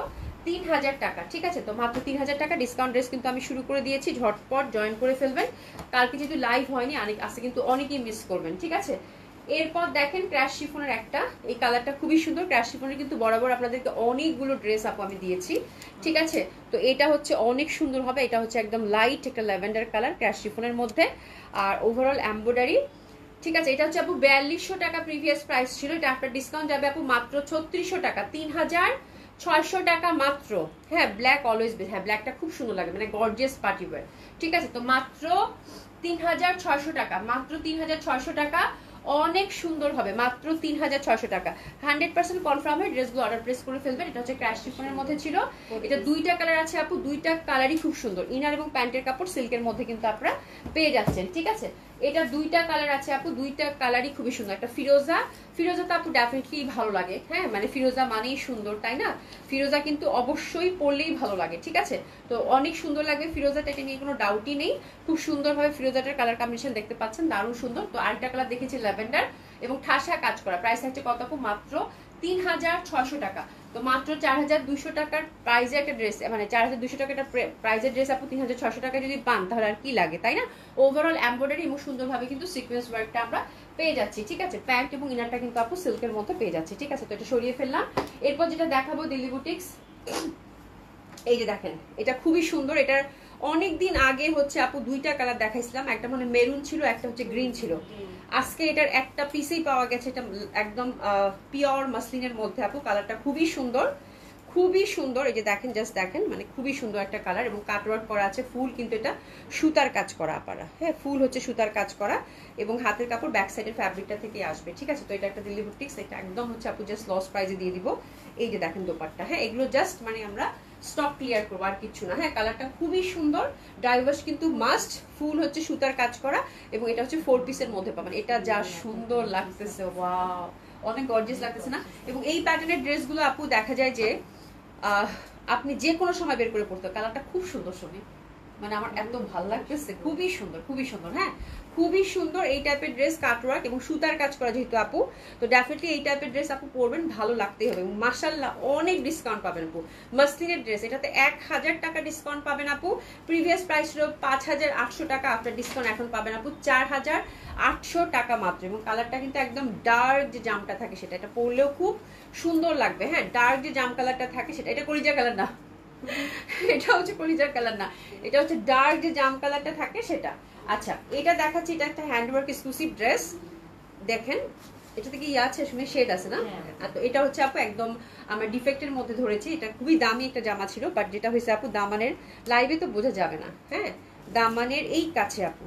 3000 টাকা, ঠিক আছে। তো মাত্র 3000 টাকা ডিসকাউন্ট ড্রেস কিন্তু আমি শুরু করে দিয়েছি, ঝটপট জয়েন করে ফেলবেন। কালকে যেহেতু লাইভ হয়নি, আজকে কিন্তু অনেকেই মিস করবেন, ঠিক আছে। এরপর দেখেন ক্র্যাশ শিফনের একটা, এই কালারটা খুবই সুন্দর। ক্র্যাশ শিফনের কিন্তু বরাবর আপনাদেরকে অনেকগুলো ড্রেস আপু আমি দিয়েছি, ঠিক আছে। তো এটা হচ্ছে অনেক সুন্দর হবে, এটা হচ্ছে একদম লাইট একটা ল্যাভেন্ডার কালার ক্র্যাশ শিফনের মধ্যে, আর ওভারঅল এমব্রয়ডারি, ঠিক আছে। এটা হচ্ছে আপু 4200 টাকা প্রিভিয়াস প্রাইস ছিল, এটা আপনার ডিসকাউন্ট যাবে আপু মাত্র 3600 টাকা, 3600 টাকা মাত্র। হ্যাঁ ব্ল্যাক অলওয়েজ বেস্ট, হ্যাঁ ব্ল্যাকটা খুব সুন্দর লাগে, মানে গর্জিয়াস পার্টি ওয়্যার, ঠিক আছে। তো মাত্র 3600 টাকা, মাত্র 3600 টাকা, অনেক সুন্দর হবে, মাত্র 3600 টাকা। 100% কনফার্ম হয়, ড্রেসগুলো অর্ডার প্লেস করে ফেলবেন। এটা হচ্ছে ক্র্যাশ শিফনের মধ্যে ছিল, এটা দুইটা কালার আছে আপু, দুইটা কালারই খুব সুন্দর। ইনার এবং প্যান্টের কাপড় সিল্কের মধ্যে কিন্তু আপনারা পেয়ে যাচ্ছেন, ঠিক আছে। এটা দুইটা কালার আছে আপু, দুইটা কালারই খুবই সুন্দর। একটা ফিরোজা, ফিরোজা তো আপু ডেফিনেটলি ভালো লাগে, হ্যাঁ মানে ফিরোজা মানেই সুন্দর, তাই না? ফিরোজা কিন্তু অবশ্যই পরলেই ভালো লাগে, ঠিক আছে। তো অনেক সুন্দর লাগবে ফিরোজাটা, এটা নিয়ে কোনো ডাউটই নেই। খুব সুন্দরভাবে ফিরোজাটার কালার কম্বিনেশন দেখতে পাচ্ছেন, দারুণ সুন্দর। তো আরেকটা কালার দেখেছি ল্যাভেন্ডার এবং ঠাসা কাজ করা, প্রাইস থাকছে কত আপু? মাত্র 3600 টাকা। তো মাত্র 4200 টাকার প্রাইজে একটা ড্রেস, মানে 4200 টাকা একটা প্রাইজের ড্রেস আপু 3600 টাকা যদি পান তাহলে আর কি লাগে, তাই না? ওভারঅল এমব্রয়ডারি এবং সুন্দরভাবে কিন্তু সিকোয়েন্স ওয়ার্কটা আমরা পেয়ে যাচ্ছি, ঠিক আছে। প্যান্ট এবং ইনারটা কিন্তু আপু সিল্কের মধ্যে পেয়ে যাচ্ছি, ঠিক আছে। তো এটা সরিয়ে ফেললাম। এরপর যেটা দেখাবো দিল্লি বুটিক্স, এই যে দেখেন এটা খুবই সুন্দর। এটার অনেকদিন আগে হচ্ছে আপু দুইটা কালার দেখাইছিলাম, একটা মানে মেরুন ছিল, একটা হচ্ছে গ্রিন ছিল। আজকে এটার একটা পিসেই পাওয়া গেছে, এটা একদম পিওর মাসলিনের মধ্যে আপু, কালারটা খুবই সুন্দর, খুবই সুন্দর। এই যে দেখেন, জাস্ট দেখেন, মানে খুবই সুন্দর একটা কালার এবং কাটওয়ার্ক করা আছে, ফুল কিন্তু এটা সুতার কাজ করা আপারা, হ্যাঁ ফুল হচ্ছে সুতার কাজ করা এবং হাতের কাপড় ব্যাক সাইডের ফ্যাব্রিকটা থেকে আসবে, ঠিক আছে। তো এটা একটা দিল্লি বুটিক্স, এটা একদম হচ্ছে আপু জাস্ট লস প্রাইজে দিয়ে দিব। এই যে দেখেন দোপাট্টা, হ্যাঁ এগুলো জাস্ট মানে আমরা স্টক ক্লিয়ার করবো আর কিছু না। হ্যাঁ কালারটা খুবই সুন্দর, ডাইভার্স কিন্তু মাস্ট, ফুল হচ্ছে সুতার কাজ করা এবং এটা হচ্ছে 4 পিসের মধ্যে পাবেন। এটা যা সুন্দর লাগতেছে, ওয়াও অনেক গর্জিয়াস লাগতেছে না? এবং এই প্যাটার্নের ড্রেসগুলো আপু দেখা যায় যে আপনি যে কোনো সময় বের করে পড়তে, কালারটা খুব সুন্দর শোনে, মানে আমার এত ভালো লাগতেছে, খুবই সুন্দর খুবই সুন্দর। হ্যাঁ খুবই সুন্দর এই টাইপের ড্রেস, কাটওয়ার্ক এবং সুতার কাজ করা যেহেতু আপু, তো ডেফিনেটলি এই টাইপের ড্রেস আপু পরবেন, ভালো লাগতেই হবে। মাশাআল্লাহ অনেক ডিসকাউন্ট পাবেন আপু। মাসলিনের ড্রেস, এটাতে 1000 টাকা ডিসকাউন্ট পাবেন আপু। প্রিভিয়াস প্রাইস ছিল 5800 টাকা, আফটার ডিসকাউন্ট এখন পাবেন আপু 4800 টাকা মাত্র। এবং কালারটা কিন্তু একদম ডার্ক যে জামটা থাকে সেটা, এটা পরলেও খুব সুন্দর লাগবে। হ্যাঁ, ডার্ক যে জাম কালারটা থাকে সেটা, এটা কলিজা কালার না, এটা হচ্ছে কলিজার কালার না, এটা হচ্ছে ডার্ক যে জাম কালারটা থাকে সেটা। আচ্ছা, এটা দেখাচ্ছি, এটা একটা হ্যান্ডওয়ার্ক এক্সক্লুসিভ ড্রেস। দেখেন এটাতে কি আছে, শুনে শেড আছে না? তো এটা হচ্ছে আপু একদম আমরা ডিফেক্টের মধ্যে ধরেছি। এটা খুবই দামি একটা জামা ছিল, বাট যেটা হয়েছে আপু দামানের, লাইভে তো বোঝা যাবে না। হ্যাঁ, দামানের এই কাছে আপু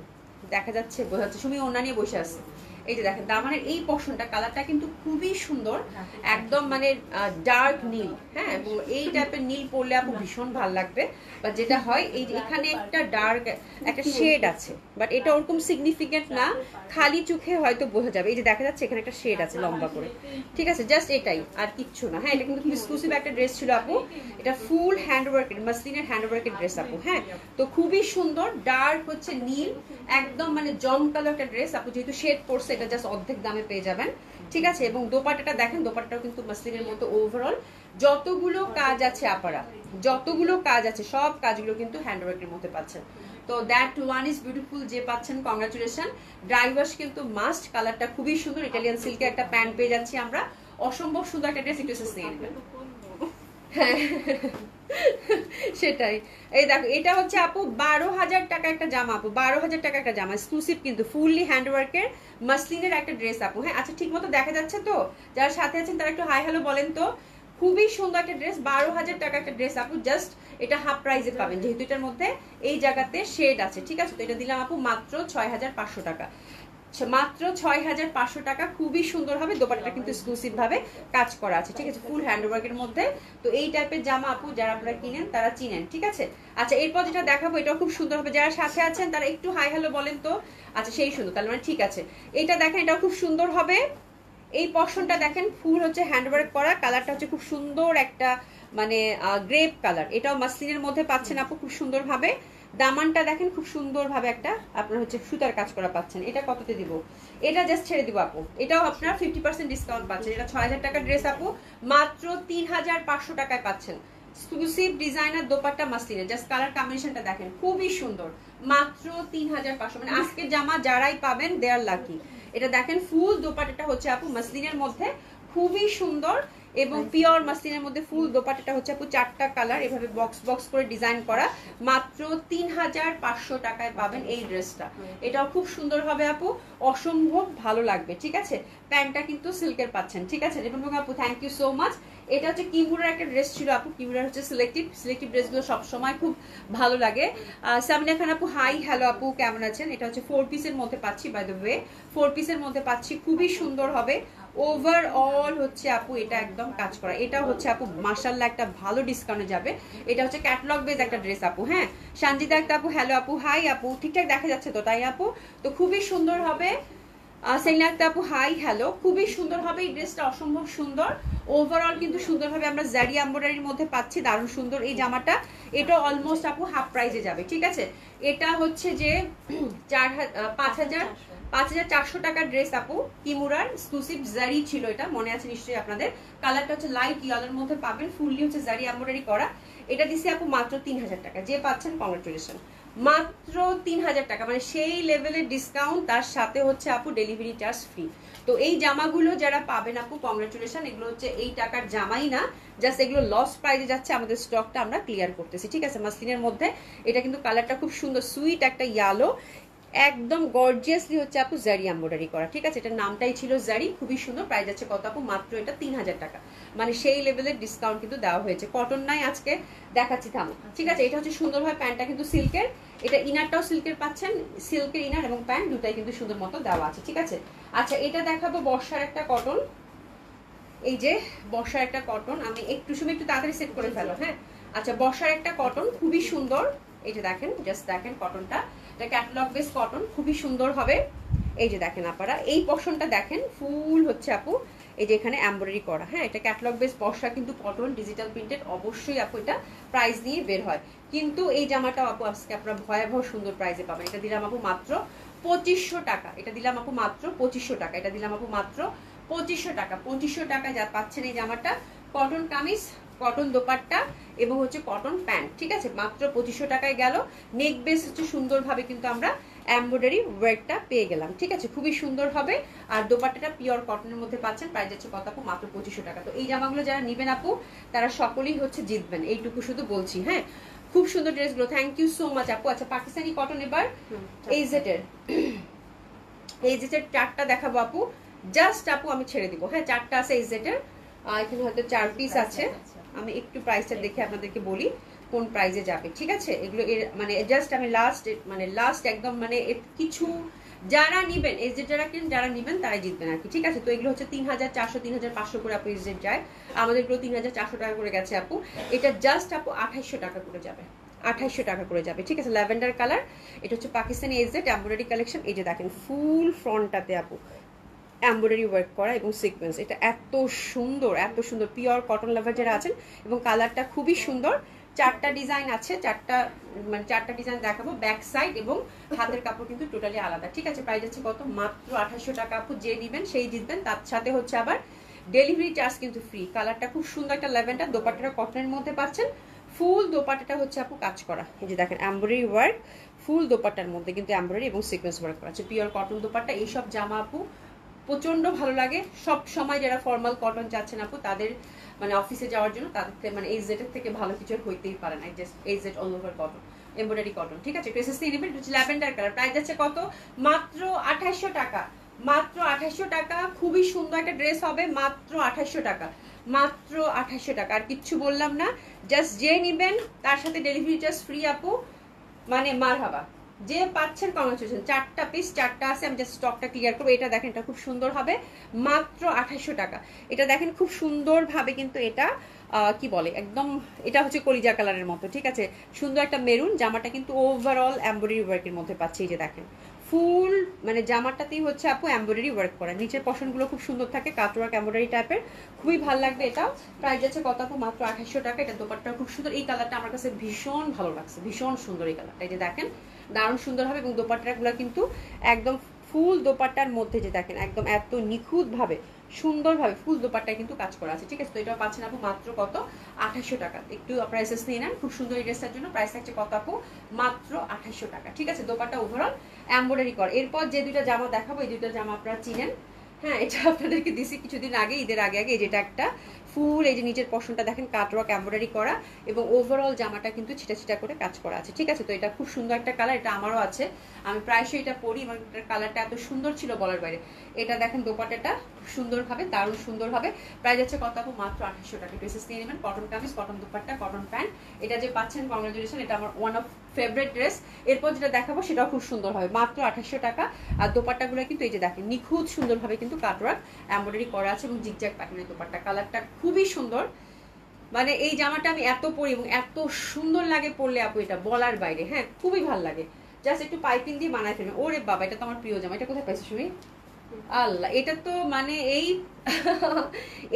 দেখা যাচ্ছে, বোঝা যাচ্ছে, সুমি ওনা নিয়ে বসে আছে। এই যে দেখেন দামানের এই পোর্শনটা, কালারটা কিন্তু খুবই সুন্দর, একদম মানে ডার্ক নীল। হ্যাঁ, এবং এই টাইপের নীল পরলে আপু ভীষণ ভালো লাগবে। বা যেটা হয় এই যে এখানে একটা ডার্ক একটা শেড আছে, বাট এটা ওরকম সিগনিফিকেন্ট না, খালি চোখে হয়তো বোঝা যাবে। এই যে দেখা যাচ্ছে এখানে একটা শেড আছে লম্বা করে, ঠিক আছে, জাস্ট এটাই, আর কিচ্ছু না। হ্যাঁ, এটা কিন্তু এক্সক্লুসিভ একটা ড্রেস ছিল আপু, এটা ফুল হ্যান্ডওয়ার্কের, মাসলিনের হ্যান্ডওয়ার্কের ড্রেস আপু। হ্যাঁ, তো খুবই সুন্দর, ডার্ক হচ্ছে নীল, একদম মানে জমকালো একটা ড্রেস আপু। যেহেতু শেড পড়ছে, এটা জাস্ট অর্ধেক দামে পেয়ে যাবেন, ঠিক আছে। এবং দোপাট্টাটা দেখেন, দোপাট্টাটাও কিন্তু মাসলিনের মতো ওভারঅল যতগুলো কাজ আছে আপারা, যতগুলো কাজ আছে সব কাজগুলো কিন্তু হ্যান্ডওয়ার্কের মধ্যে পাচ্ছেন। তো দ্যাট ওয়ান ইজ বিউটিফুল, যে পাচ্ছেন কংগ্রাচুলেশন। ড্রাই ওয়াশ কিন্তু মাস্ট, কালারটা খুবই সুন্দর, ইটালিয়ান সিল্কের একটা প্যান্ট পেয়ে যাচ্ছি আমরা, অসম্ভব সুন্দর একটা ড্রেস, একটু নিয়ে নেবেন। হ্যাঁ সেটাই। এই দেখো এটা হচ্ছে আপু 12,000 টাকা একটা জামা আপু, 12,000 টাকা একটা জামা, এক্সক্লুসিভ কিন্তু ফুললি হ্যান্ডওয়ার্কের মাসলিনের একটা ড্রেস আপু। হ্যাঁ, আচ্ছা ঠিক মতো দেখা যাচ্ছে তো? যারা সাথে আছেন তারা একটু হাই হ্যালো বলেন তো। খুবই সুন্দর একটা ড্রেস, 12,000 টাকা একটা ড্রেস আপু। জাস্ট এটা হাফ প্রাইসে পাবেন, যেহেতু এটার মধ্যে এই জায়গাতে শেড আছে, ঠিক আছে। তো এটা দিলাম আপু মাত্র 6,500 টাকা, মাত্র 6,500 টাকা। খুবই সুন্দর হবে, দোপাট্টাটা কিন্তু এক্সক্লুসিভ ভাবে কাজ করা আছে, ঠিক আছে, ফুল হ্যান্ডওয়ার্কের মধ্যে। তো এই টাইপের জামা আপু যারা আপনারা কিনেন তারা চিনেন, ঠিক আছে। আচ্ছা, এরপর যেটা দেখাবো এটাও খুব সুন্দর হবে, যারা সাথে আছেন তারা একটু হাই হ্যালো বলেন তো। আচ্ছা, সেই সুন্দর, তাহলে মানে ঠিক আছে। এটা দেখেন, এটাও খুব সুন্দর হবে। এই পশনটা দেখেন, ফুল হচ্ছে হ্যান্ডওয়ার্ক করা, কালারটা হচ্ছে খুব সুন্দর একটা মানে গ্রেপ কালার। এটাও মাসলিনের মধ্যে পাচ্ছেন আপু খুব সুন্দর ভাবে। দামানটা দেখেন খুব সুন্দর ভাবে একটা আপনার হচ্ছে সুতার কাজ করা পাচ্ছেন। এটা কততে দিব? এটা জাস্ট ছেড়ে দিব আপু, এটাও আপনার 50% ডিসকাউন্ট পাচ্ছেন। এটা 6,000 টাকার ড্রেস আপু, মাত্র 3,500 টাকায় পাচ্ছেন। এক্সক্লুসিভ ডিজাইনার দোপাট্টা মাসলিনের, জাস্ট কালার কম্বিনেশনটা দেখেন খুবই সুন্দর, মাত্র 3,500। মানে আজকের জামা যারাই পাবেন দে আর লাকি। এটা দেখেন ফুল দোপাট্টাটা হচ্ছে আপু মাসলিনের মধ্যে খুবই সুন্দর, এবং পিওর মাসলিনের মধ্যে ফুল দোপাট্টাটা হচ্ছে আপু 4টা কালার এভাবে বক্স বক্স করে ডিজাইন করা। মাত্র 3,500 টাকায় পাবেন এই ড্রেসটা। এটাও খুব সুন্দর হবে আপু, অসম্ভব ভালো লাগবে, ঠিক আছে। প্যান্টটা কিন্তু সিল্কের পাচ্ছেন, ঠিক আছে। রিপন আপু থ্যাংক ইউ সো মাচ। এটা হচ্ছে কিমুরার একটা ড্রেস ছিল আপু, কিমুরার হচ্ছে সিলেক্টিভ ড্রেসগুলো সবসময় খুব ভালো লাগে। সামিনা খান আপু হাই হ্যালো আপু, কেমন আছেন? এটা হচ্ছে 4 পিসের মধ্যে পাচ্ছি, বাই দ্য ওয়ে 4 পিসের মধ্যে পাচ্ছি, খুবই সুন্দর হবে ওভারঅল হচ্ছে আপু। এটা একদম কাজ করা, এটা হচ্ছে আপু মাশাআল্লাহ একটা ভালো ডিসকাউন্টে যাবে। এটা হচ্ছে ক্যাটালগ বেজ একটা ড্রেস আপু। হ্যাঁ, সঞ্জিতা একটা আপু হ্যালো আপু, হাই আপু, ঠিকঠাক দেখা যাচ্ছে তো? তাই আপু, তো খুবই সুন্দর হবে। সেলিনা একটা আপু হাই হ্যালো, খুবই সুন্দর হবে এই ড্রেসটা, অসম্ভব সুন্দর। ওভারঅল কিন্তু সুন্দরভাবে আমরা জারি এমব্রয়ডারির মধ্যে পাচ্ছি, দারুণ সুন্দর এই জামাটা। এটা অলমোস্ট আপু হাফ প্রাইসে যাবে, ঠিক আছে। এটা হচ্ছে যে 5,400 টাকার ড্রেস আপু, কিমুরার এক্সক্লুসিভ জারি ছিল, এটা মনে আছে নিশ্চয়ই আপনাদের। কালারটা হচ্ছে লাইট ইয়েলোর মধ্যে পাবেন, ফুললি হচ্ছে জারি এমব্রয়ডারি করা। এটা দিছি আপু মাত্র 3,000 টাকা, যে পাচ্ছেন কংগ্রাচুলেশন। মাত্র 3,000 টাকা, মানে সেই লেভেলের ডিসকাউন্ট, তার সাথে হচ্ছে আপু ডেলিভারি চার্জ ফ্রি। তো এই জামাগুলো যারা পাবেন আপু কংগ্রাচুলেশন। এগুলো হচ্ছে এই টাকার জামাই না, জাস্ট এগুলো লস প্রাইসে যাচ্ছে, আমাদের স্টকটা আমরা ক্লিয়ার করতেছি, ঠিক আছে। মাসলিনের মধ্যে এটা কিন্তু কালারটা খুব সুন্দর, সুইট একটা ইয়েলো, একদম গর্জিয়াসলি হচ্ছে আপু জারি এমব্রয়ডারি করা, ঠিক আছে। এটার নামটাই ছিল জারি, খুবই সুন্দর। প্রাইস আছে কত আপু? মাত্র এটা 3,000 টাকা, মানে সেই লেভেলের ডিসকাউন্ট কিন্তু দেওয়া হয়েছে। কটন নাই আজকে, দেখাচ্ছি থামো, ঠিক আছে। এটা হচ্ছে সুন্দরভাবে, প্যান্টটা কিন্তু সিল্কের, এটা ইনারটাও সিল্কের পাচ্ছেন, সিল্কের ইনার এবং প্যান্ট দুটাই কিন্তু সুন্দর মতো দেওয়া আছে, ঠিক আছে। আচ্ছা, এটা দেখাবো বর্ষার একটা কটন। এই যে বর্ষার একটা কটন, আমি একটু সময় একটু তাড়াতাড়ি সেট করে ফেলো। হ্যাঁ, আচ্ছা, বর্ষার একটা কটন খুবই সুন্দর। এই যে দেখেন, জাস্ট দেখেন কটনটা, এটা ক্যাটালগ বেস কটন, খুবই সুন্দর হবে। এই যে দেখেন আপনারা এই পোর্শনটা দেখেন, ফুল হচ্ছে আপু এই যে এখানে এমব্রয়ডারি করা। হ্যাঁ, এটা ক্যাটালগ বেস বর্ষা কিন্তু কটন ডিজিটাল প্রিন্টেড, অবশ্যই আপু এটা প্রাইস নিয়ে বের হয়। কিন্তু এই জামাটা আপু আজকে আপনারা ভয়াবহ সুন্দর প্রাইসে পাবেন। এটা দিলাম আপু মাত্র 2500 টাকা। এটা দিলাম আপু মাত্র 2500 টাকা। এটা দিলাম আপু মাত্র 2500 টাকা। 2500 টাকা যা পাচ্ছেন এই জামাটা, কটন কামিজ, কটন দোপাট্টা এবং হচ্ছে কটন প্যান্ট, ঠিক আছে, মাত্র 2500 টাকায় গেল। নেক বেস হচ্ছে সুন্দরভাবে কিন্তু আমরা এমব্রয়ডারি ওয়ার্কটা পেয়ে গেলাম, ঠিক আছে, খুবই সুন্দর হবে। আর দোপাট্টাটা পিওর কটনের মধ্যে পাচ্ছেন, প্রাইস যাচ্ছে কত আপু, মাত্র 2500 টাকা। তো এই জামাগুলো যারা নিবেন আপু তারা সকলেই হচ্ছে জিতবেন, এইটুকু শুধু বলছি। হ্যাঁ, খুব সুন্দর ড্রেসগুলো, থ্যাংক ইউ সো মাচ আপু। আচ্ছা, পাকিস্তানি কটন এবার এইজেটের চারটা দেখাবো আপু, জাস্ট আপু আমি ছেড়ে দিব। হ্যাঁ, চারটা আছে এইজেটের, এখানে হয়তো 4 পিস আছে। আমি একটু প্রাইসটা দেখে আপনাদেরকে বলি কোন প্রাইসে যাবে, ঠিক আছে। এগুলো মানে জাস্ট আমি লাস্ট একদম মানে কিছু যারা নিবেন এসজেড যারা নিবেন তারাই জিতবেন আর কি, ঠিক আছে। তো এগুলো হচ্ছে 3400 3500 করে আপু এসজেড যায়, আমাদের এগুলো 3400 টাকা করে গেছে আপু। এটা জাস্ট আপু 2800 টাকা করে যাবে, 2800 টাকা করে যাবে, ঠিক আছে। ল্যাভেন্ডার কালার, এটা হচ্ছে পাকিস্তানি এসজেড এমব্রয়ডারি কালেকশন। এই যে দেখেন ফুল ফ্রন্টটাতে আপু এমব্রয়ডারি ওয়ার্ক করা এবং সিকোয়েন্স, এটা এত সুন্দর পিওর কটন লাভার যারা আছেন, এবং কালারটা খুবই সুন্দর। চারটা ডিজাইন আছে, চারটা ডিজাইন দেখাবো, ব্যাক সাইড এবং হাতের কাপড় কিন্তু টোটালি আলাদা, ঠিক আছে। প্রাইস আছে কত, মাত্র 2800 টাকা আপু। যে নেবেন সেই জিতবেন, তার সাথে হচ্ছে আবার ডেলিভারি চার্জ কিন্তু ফ্রি। কালারটা খুব সুন্দর একটা ল্যাভেন্ডার, দোপাট্টাটা কটনের মধ্যে পাচ্ছেন, ফুল দোপাট্টাটা হচ্ছে আপু কাজ করা, এই যে দেখেন এমব্রয়ডারি ওয়ার্ক, ফুল দোপাট্টার মধ্যে কিন্তু এমব্রয়ডারি এবং সিকোয়েন্স ওয়ার্ক করা আছে, পিওর কটন দোপাট্টা। এইসব জামা আপু প্রচন্ড ভালো লাগে সব সময়, যারা ফর্মাল কটন চাচ্ছেন আপু তাদের মানে অফিসে যাওয়ার জন্য, তাদের মানে এই জেটের থেকে ভালো কিছু হইতেই পারে না। এই jet all over cotton, embroidery cotton, ঠিক আছে। এসএসসি নেবেন, ল্যাভেন্ডার কালার, প্রাইস আছে কত, মাত্র 2800 টাকা, মাত্র 2800 টাকা। খুবই সুন্দর একটা ড্রেস হবে, মাত্র 2800 টাকা, মাত্র 2800 টাকা। আর কিচ্ছু বললাম না, জাস্ট যে নিবেন তার সাথে ডেলিভারি চার্জ ফ্রি আপু, মানে মারহাবা। যে পাচ্ছেন কংগ্রাচুলেশন। চারটা পিস, চারটা আছে, আমি জাস্ট স্টকটা ক্লিয়ার করবো। এটা দেখেন, এটা খুব সুন্দর হবে, মাত্র 2800 টাকা। এটা দেখেন খুব সুন্দরভাবে কিন্তু এটা কি বলে একদম, এটা হচ্ছে কলিজা কালারের মতো, ঠিক আছে, সুন্দর একটা মেরুন। জামাটা কিন্তু ওভারঅল এমব্রয়ডারি ওয়ার্কের মধ্যে পাচ্ছি, এই যে দেখেন ফুল মানে জামাটাতেই হচ্ছে আপু এমব্রয়ডারি ওয়ার্ক করা, নিচের পশনগুলো খুব সুন্দর থাকে, কাটওয়ার্ক এমব্রয়ডারি টাইপের, খুবই ভালো লাগবে। এটাও প্রাইস আছে কত আপু, মাত্র 2800 টাকা। এটা দোপাট্টা খুব সুন্দর, এই কালারটা আমার কাছে ভীষণ ভালো লাগছে, ভীষণ সুন্দর এই কালারটা, এই যে দেখেন দারুণ সুন্দর হবে। এবং দোপাট্টাগুলো কিন্তু একদম ফুল দোপাট্টার মধ্যে, যে দেখেন একদম এত নিখুঁতভাবে সুন্দরভাবে ফুল দোপাট্টায় কিন্তু কাজ করা আছে, ঠিক আছে। তো এটাও পাচ্ছেন আপু মাত্র কত, 2800 টাকা। একটু প্রাইসেস নিয়ে নেন, খুব সুন্দর এই ড্রেসটার জন্য প্রাইস থাকছে কত আপু, মাত্র 2800 টাকা, ঠিক আছে। দোপাট্টা ওভারঅল এমব্রয়ডারি করা। এরপর যে দুইটা জামা দেখাবো, এই দুইটা জামা আপনারা চিনেন। হ্যাঁ, এটা আপনাদেরকে দিছি কিছুদিন আগে, ঈদের আগে আগে। যেটা একটা ফুল, এই যে নিচের পশনটা দেখেন কাটওয়ার্ক এমব্রয়ডারি করা, এবং ওভারঅল জামাটা কিন্তু ছিটা ছিটা করে কাজ করা আছে, ঠিক আছে। তো এটা খুব সুন্দর একটা কালার, এটা আমারও আছে, আমি প্রায়শই এটা পরি, এবং এটার কালারটা এত সুন্দর ছিল বলার বাইরে। এটা দেখেন দোপাট্টাটা খুব সুন্দরভাবে, দারুণ সুন্দর হবে। প্রাইস আছে কত আপু, মাত্র 2800 টাকা। ড্রেসেস নিয়ে নেবেন, cotton kameez, cotton dupatta, cotton pant. এটা যে পাচ্ছেন কংগ্রাচুলেশন, এটা আমার ওয়ান অফ ফেভারিট ড্রেস। এরপর যেটা দেখাবো সেটাও খুব সুন্দর হবে, মাত্র 2800 টাকা। আর দোপাট্টাগুলো কিন্তু এই যে দেখেন নিখুঁত সুন্দরভাবে কিন্তু কাটওয়ার্ক এমব্রয়ডারি করা আছে, এবং জিগজ্যাগ প্যাটার্নের দোপাট্টা। কালারটা খুবই সুন্দর, মানে এই জামাটা আমি এত পরি এবং এত সুন্দর লাগে পরলে আপু, এটা বলার বাইরে। হ্যাঁ, খুবই ভালো লাগে, জাস্ট একটু পাইপিং দিয়ে বানায় ফেলবেন। ওরে বাবা, এটা তো আমার প্রিয় জামা। এটা কোথায় পাইছো শুনি, আল্লাহ, এটা তো মানে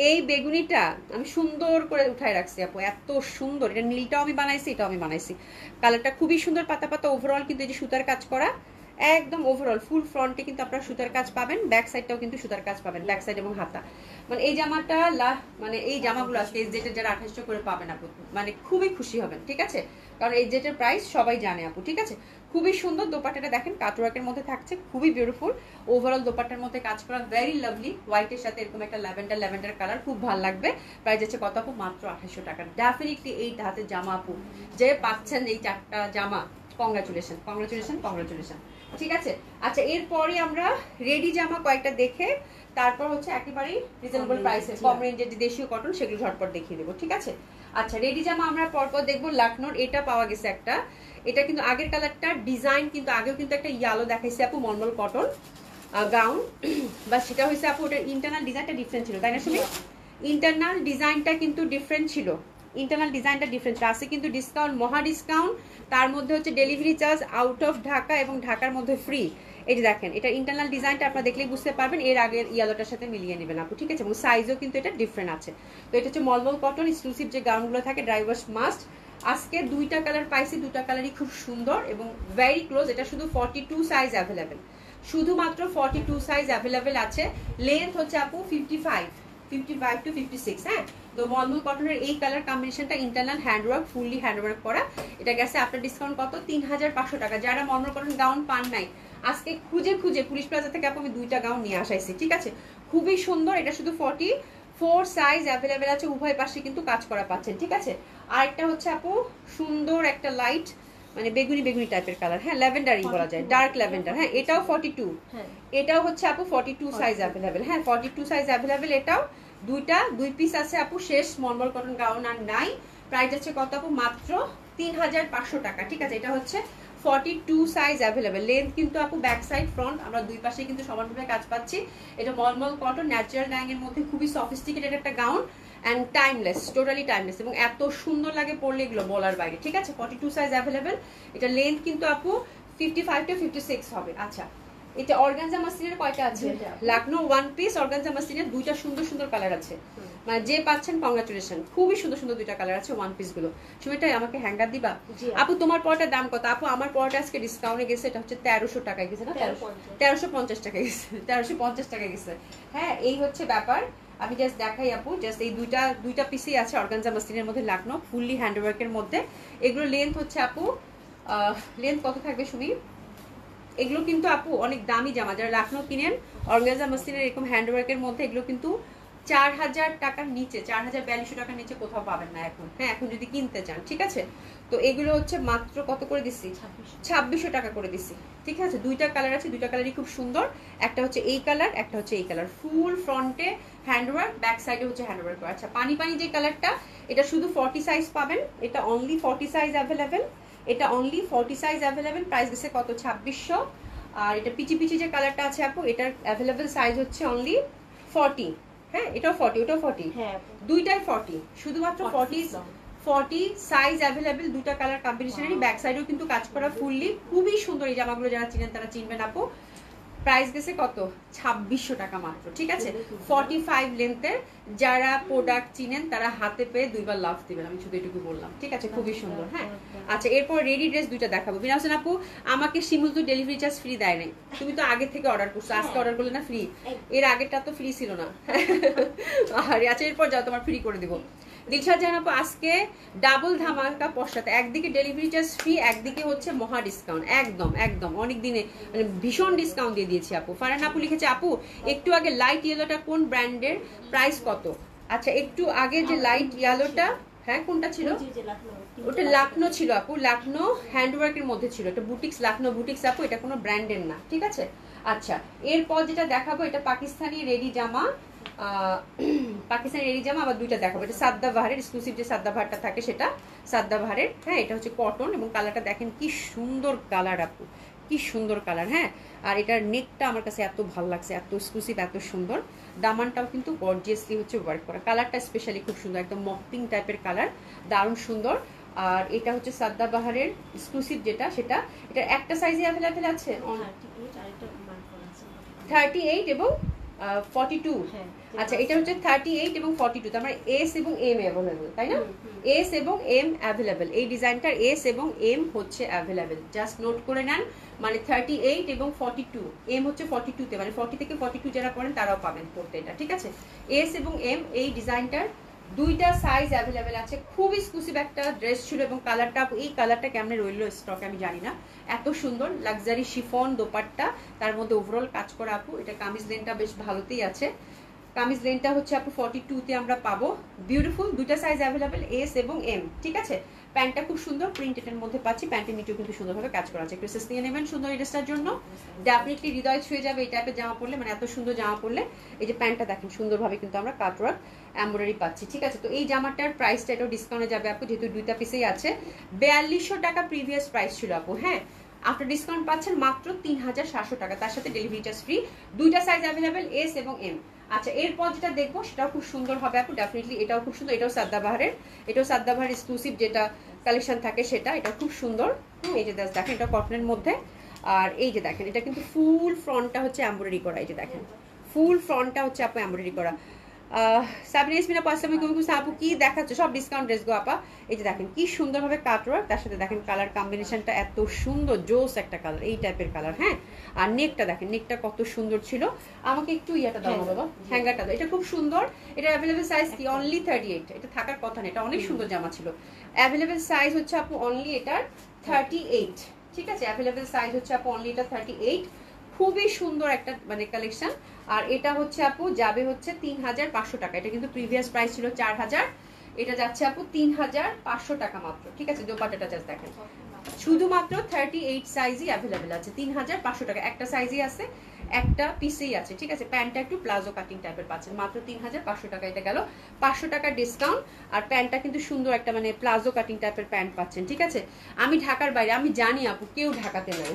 এই বেগুনিটা আমি সুন্দর করে উঠায় রাখছি আপু, এত সুন্দর। এটা নীলটাও আমি বানাইছি, এটাও আমি বানাইছি। কালারটা খুবই সুন্দর, পাতা পাতা। ওভারঅল কিন্তু এই যে সুতার কাজ করা, একদম ওভারঅল ফুল ফ্রন্টে কিন্তু আপনারা সুতার কাজ পাবেন, ব্যাক সাইডটাও কিন্তু সুতার কাজ পাবেন, ব্যাক সাইড এবং হাতা। মানে এই জামাটা মানে এই জামাগুলো আজকে এই জেটের যারা 2800 করে পাবেন আপু, মানে খুবই খুশি হবেন, ঠিক আছে। কারণ এই জেটের প্রাইস সবাই জানে আপু, ঠিক আছে। খুবই সুন্দর দোপাট্টাটা দেখেন কাটওয়ার্কের মধ্যে থাকছে, খুবই বিউটিফুল। ওভারঅল দোপাট্টার মধ্যে কাজ করা, ভেরি লাভলি। হোয়াইটের সাথে এরকম একটা ল্যাভেন্ডার কালার, খুব ভালো লাগবে। প্রাইস আছে কত আপু, মাত্র 2800 টাকা। ডেফিনেটলি এই হাতে জামা আপু যে পাচ্ছেন এই চারটা জামা, কংগ্রাচুলেশন, কংগ্রাচুলেশন, কংগ্রাচুলেশন, ঠিক আছে। আচ্ছা, এরপরে আমরা রেডি জামা কয়েকটা দেখে তারপর হচ্ছে একেবারেই রিজনেবল প্রাইসে কম রেঞ্জের যে দেশীয় কটন সেগুলো ঝটপট দেখিয়ে দেবো, ঠিক আছে। আচ্ছা, রেডি জামা আমরা পরপর দেখবো। লাকনোর এটা পাওয়া গেছে একটা, এটা কিন্তু আগের কালারটা ডিজাইন কিন্তু আগেও কিন্তু একটা ইয়েলো দেখাইছে আপু, মলমল কটন গাউন, বা সেটা হয়েছে আপু ওটার ইন্টারনাল ডিজাইনটা ডিফারেন্ট ছিল, তাই না শুনি? ইন্টারনাল ডিজাইনটা কিন্তু ডিফারেন্ট ছিল, ইন্টারনাল ডিজাইনটা ডিফারেন্ট আছে, কিন্তু ডিসকাউন্ট, মহা ডিসকাউন্ট। তার মধ্যে হচ্ছে delivery charge out of Dhaka এবং ঢাকার মধ্যে ফ্রি। এই যে দেখেন, এটা ইন্টারনাল ডিজাইনটা আপনারা দেখলেই বুঝতে পারবেন, এর আগের ইয়েলোটার সাথে মিলিয়ে নেবেন আপু, ঠিক আছে। এবং সাইজও কিন্তু এটা ডিফারেন্ট আছে। তো এটা হচ্ছে মলমল কটন এক্সক্লুসিভ যে গাউনগুলো থাকে, ড্রাই ওয়াশ মাস্ট। আজকে দুইটা কালার পাইছি, দুটা কালারই খুব সুন্দর এবং ভেরি ক্লোজ। এটা শুধু 42 সাইজ অ্যাভেলেবেল, শুধুমাত্র 42 সাইজ অ্যাভেলেবেল আছে। লেন্থ হচ্ছে আপু 55 টু 56। হ্যাঁ, তো মলমল কটনের এই কালার কম্বিনেশনটা ইন্টারনাল হ্যান্ডওয়ার্ক, ফুললি হ্যান্ডওয়ার্ক করা। এটা গেছে আপনার ডিসকাউন্ট কত? 3500 টাকা। যারা মলমল কটন গাউন পান নাই, আজকে খুঁজে খুঁজে পুলিশ প্লাজা থেকে আপু আমি 2টা গাউন নিয়ে আসাইছি, ঠিক আছে? খুবই সুন্দর। এটা শুধু 44 সাইজ অ্যাভেলেবেল আছে, উভয় পাশে কিন্তু কাজ করা পাচ্ছেন, ঠিক আছে? আরেকটা হচ্ছে আপু সুন্দর একটা লাইট মানে বেগুনি বেগুনি টাইপের কালার, হ্যাঁ ল্যাভেন্ডারই বলা যায়, ডার্ক ল্যাভেন্ডার। হ্যাঁ, এটাও 42, এটাও হচ্ছে আপু 42 সাইজ অ্যাভেলেবেল। হ্যাঁ, 42 সাইজ অ্যাভেলেবেল। এটাও দুই পিস আছে আপু, শেষ। মলমল কটন গাউন আর নাই। প্রাইস আছে কত আপু? মাত্র 3500 টাকা, ঠিক আছে? এটা হচ্ছে 42 সাইজ অ্যাভেলেবেল। লেন্থ কিন্তু আপু ব্যাক সাইড ফ্রন্ট আমরা দুই পাশে কিন্তু সমানভাবে কাজ পাচ্ছি। এটা মলমল কটন ন্যাচারাল ডাইং এর মধ্যে খুবই সফিস্টিকেটেড একটা gown and timeless, totally timeless, এবং এত সুন্দর লাগে পরলে এগুলো বলার বাইরে, ঠিক আছে? 42 সাইজ অ্যাভেলেবেল। এটা লেন্থ কিন্তু আপু 55 টু 56 হবে। আচ্ছা, এটা অর্গানজা মাসলিনের কয়টা আছে? লাকনো ওয়ান পিস অর্গানজা মাসলিনের 2টা সুন্দর সুন্দর কালার আছে, মানে যে পাচ্ছেন কংগ্রাচুলেশন। খুবই সুন্দর সুন্দর 2টা কালার আছে ওয়ান পিস গুলো। সময়টাই আমাকে হ্যাঙ্গার দিবা আপু। তোমার পরটার দাম কত আপু? আমার পরটা আজকে ডিসকাউন্টে গেছে, এটা হচ্ছে 1300 টাকায় গেছে না? 1350 টাকা গেছে, 1350 টাকা গেছে। হ্যাঁ, এই হচ্ছে ব্যাপার। আমি জাস্ট দেখাই আপু, জাস্ট এই দুইটা পিসই আছে অর্গানজা মাসলিনের মধ্যে, লাকনো ফুললি হ্যান্ডওয়ার্কের মধ্যে। এগুলো লেন্থ হচ্ছে আপু, লেন্থ কত থাকবে শুনি? এগুলো কিন্তু আপু অনেক দামি জামা, যারা লাকনো কিনেন অর্গানজা মাসলিনের এরকম হ্যান্ডওয়ার্কের মধ্যে, এগুলো কিন্তু 4000 টাকার নিচে, 4200 টাকার নিচে কোথাও পাবেন না এখন। হ্যাঁ, এখন যদি কিনতে চান, ঠিক আছে? তো এগুলো হচ্ছে মাত্র কত করে দিচ্ছি? 2600 টাকা করে দিচ্ছি, ঠিক আছে? 2টা কালার আছে, 2টা কালারই খুব সুন্দর। একটা হচ্ছে এই কালার, একটা হচ্ছে এই কালার। ফুল ফ্রন্টে হ্যান্ডওয়ার্ক, ব্যাক সাইডে হচ্ছে হ্যান্ডওয়ার্ক। আচ্ছা, পানি পানি যে কালারটা, এটা শুধু 40 সাইজ পাবেন। এটা অনলি 40 সাইজ অ্যাভেলেবেল। এটা অনলি 40 সাইজ অ্যাভেলেবেল। প্রাইস দিচ্ছে কত? 2600। আর এটা পিচি পিচি যে কালারটা আছে আপু, এটার অ্যাভেলেবেল সাইজ হচ্ছে অনলি 40। হ্যাঁ, এটাও 40, ওটাও 40, দুইটাই 40, শুধুমাত্র 40 সাইজ অ্যাভেলেবেল। 2টা কালার কম্বিনেশনেরই, ব্যাক সাইডেও কিন্তু কাজ করা ফুললি। খুবই সুন্দর এই জামাগুলো, যারা চিনেন তারা চিনবেন আপু। প্রাইস গেছে কত? 2600 টাকা মাত্র, ঠিক আছে? 45 লেন্থের। যারা প্রোডাক্ট চিনেন তারা হাতে পেয়ে দুইবার লাভ দিবেন, আমি শুধু এটুকু বললাম, ঠিক আছে? খুবই সুন্দর। হ্যাঁ, আচ্ছা, এরপর রেডি ড্রেস 2টা দেখাবো। বিনা হোসেন আপু, আমাকে শিমুল তো ডেলিভারি চার্জ ফ্রি দেয় নাই, তুমি তো আগে থেকে অর্ডার করছো, আজকে অর্ডার করলে না ফ্রি? এর আগেরটা তো ফ্রি ছিল না। আর আচ্ছা, এরপর যাও, তোমার ফ্রি করে দিব। দিলশাদ জাহান আপু, আজকে ডাবল ধামাকা পশ্চাতে, একদিকে ডেলিভারি চার্জ ফ্রি, একদিকে হচ্ছে মহা ডিসকাউন্ট। একদম একদম অনেক দিনে মানে ভীষণ ডিসকাউন্ট দিয়ে দিয়েছি আপু। ফারহান আপু লিখেছে, আপু একটু আগে লাইট ইয়েলোটা কোন ব্র্যান্ডের, প্রাইস কত? আচ্ছা, একটু আগে যে লাইট ইয়েলোটা, হ্যাঁ কোনটা ছিল? ওটা লাকনো ছিল আপু, লাকনো হ্যান্ডওয়ার্কের মধ্যে ছিল। এটা বুটিক্স, লাকনো বুটিক্স আপু, এটা কোনো ব্র্যান্ডের না, ঠিক আছে? আচ্ছা, এরপর যেটা দেখাবো, এটা পাকিস্তানি রেডি জামা। পাকিস্তানি রেডি জামা আবার 2টা দেখাবো। এটা সাদ্দাবাহারের এক্সক্লুসিভ যে সাদ্দাবাহারটা থাকে, সেটা সাদ্দাবাহারের। হ্যাঁ, এটা হচ্ছে কটন, এবং কালারটা দেখেন কি সুন্দর কালার আপু, কি সুন্দর কালার। হ্যাঁ, আর এটার নেকটা আমার কাছে এত ভালো লাগছে, এত এক্সক্লুসিভ, এত সুন্দর। দামানটাও কিন্তু গর্জিয়াসলি হচ্ছে ওয়ার্ক করা। কালারটা স্পেশালি খুব সুন্দর, একদম মপিং টাইপের কালার, দারুণ সুন্দর। আর এটা হচ্ছে সাদ্দাবাহারের এক্সক্লুসিভ যেটা, সেটা এটার একটা সাইজে অ্যাভেলেবেল আছে, 38 এবং 42। আচ্ছা, এটা হচ্ছে 38 এবং 42, তার মানে এস এবং এম অ্যাভেলেবেল, তাই না? এস এবং এম অ্যাভেলেবেল। এই ডিজাইনটার এস এবং এম হচ্ছে অ্যাভেলেবেল, জাস্ট নোট করে নেন। মানে 38 এবং 42, এম হচ্ছে 42 তে, মানে 40 থেকে 42 যারা পড়েন তারাও পাবেন পড়তে এটা, ঠিক আছে? এস এবং এম এই ডিজাইনটার 2টা সাইজ অ্যাভেলেবেল আছে। খুব এক্সক্লুসিভ একটা ড্রেস ছিল, এবং কালারটা, এই কালারটা কেমনে রইল স্টকে আমি জানি না, এত সুন্দর লাক্সারি শিফন দোপাট্টা, তার মধ্যে ওভারঅল কাজ করা আপু। এটা কামিজ লেনটা বেশ ভালোতেই আছে, কামিজ লেনটা হচ্ছে আপু 42 তে আমরা পাবো। বিউটিফুল, 2টা সাইজ অ্যাভেলেবেল, এস এবং এম, ঠিক আছে? প্যান্টটা খুব সুন্দর প্রিন্টেডের মধ্যে পাচ্ছি, প্যান্টের নিচেও কিন্তু সুন্দরভাবে কাজ করা আছে। একটু সেস নিয়ে নেবেন সুন্দর এই ড্রেসটার জন্য, ডেফিনেটলি হৃদয় ছুঁয়ে যাবে এই টাইপের জামা পরলে, মানে এত সুন্দর জামা পরলে। এই যে প্যান্টটা দেখেন সুন্দরভাবে কিন্তু আমরা কাটওয়ার্ক এমব্রয়ডারি পাচ্ছি, ঠিক আছে? তো এই জামাটার প্রাইসটা এটাও ডিসকাউন্টে যাবে আপু, যেহেতু 2টা পিসেই আছে। 4200 টাকা প্রিভিয়াস প্রাইস ছিল আপু। হ্যাঁ, আফটার ডিসকাউন্ট পাচ্ছেন মাত্র 3700 টাকা, তার সাথে ডেলিভারি চার্জ ফ্রি। 2টা সাইজ অ্যাভেলেবেল, এস এবং এম। আচ্ছা, এরপর যেটা দেখবো সেটাও খুব সুন্দর হবে আপু, ডেফিনেটলি এটাও খুব সুন্দর। এটাও সাদ্দাবাহারের, এটাও সাদ্দাবাহার এক্সক্লুসিভ যেটা কালেকশন থাকে সেটা, এটা খুব সুন্দর। এই যে দেখেন, এটা কটনের মধ্যে। আর এই যে দেখেন, এটা কিন্তু ফুল ফ্রন্টটা হচ্ছে এমব্রয়ডারি করা, এই যে দেখেন ফুল ফ্রন্টটা হচ্ছে আপু এমব্রয়ডারি করা। সাবিনা ইসমিনা আসসালামু আলাইকুম আপু কি দেখাচ্ছ? সব ডিসকাউন্ট ড্রেস গো আপা। এই যে দেখেন কি সুন্দরভাবে কাটওয়ার্ক, তার সাথে দেখেন কালার কম্বিনেশনটা এত সুন্দর, জোস একটা কালার, এই টাইপের কালার। হ্যাঁ, আর নেকটা দেখেন, নেকটা কত সুন্দর ছিল। আমাকে একটু ইয়াটা দাও বাবা, হ্যাঙ্গারটা দাও। এটা খুব সুন্দর, এটা অ্যাভেলেবেল সাইজ কি অনলি 38। এটা থাকার কথা না, এটা অনেক সুন্দর জামা ছিল। অ্যাভেলেবেল সাইজ হচ্ছে আপু অনলি এটার 38, ঠিক আছে? অ্যাভেলেবেল সাইজ হচ্ছে আপু অনলি এটা 38। খুবই সুন্দর একটা মানে কালেকশন। আর এটা হচ্ছে আপু যাবে হচ্ছে 3500 টাকা। এটা কিন্তু প্রিভিয়াস প্রাইস ছিল 4000, এটা যাচ্ছে আপু 3500 টাকা মাত্র, ঠিক আছে? দোপাট্টাটা জাস্ট দেখেন, শুধুমাত্র 38 সাইজই অ্যাভেলেবেল আছে, 3500 টাকা। একটা সাইজই আছে, একটা পিসেই আছে, ঠিক আছে? প্যান্টটা একটু প্লাজো কাটিং টাইপের পাচ্ছেন মাত্র 3500 টাকা। এটা গেল 500 টাকার ডিসকাউন্ট। আর প্যান্টটা কিন্তু সুন্দর একটা মানে প্লাজো কাটিং টাইপের প্যান্ট পাচ্ছেন, ঠিক আছে? আমি ঢাকার বাইরে, আমি জানি আপু কেউ ঢাকাতে নাই,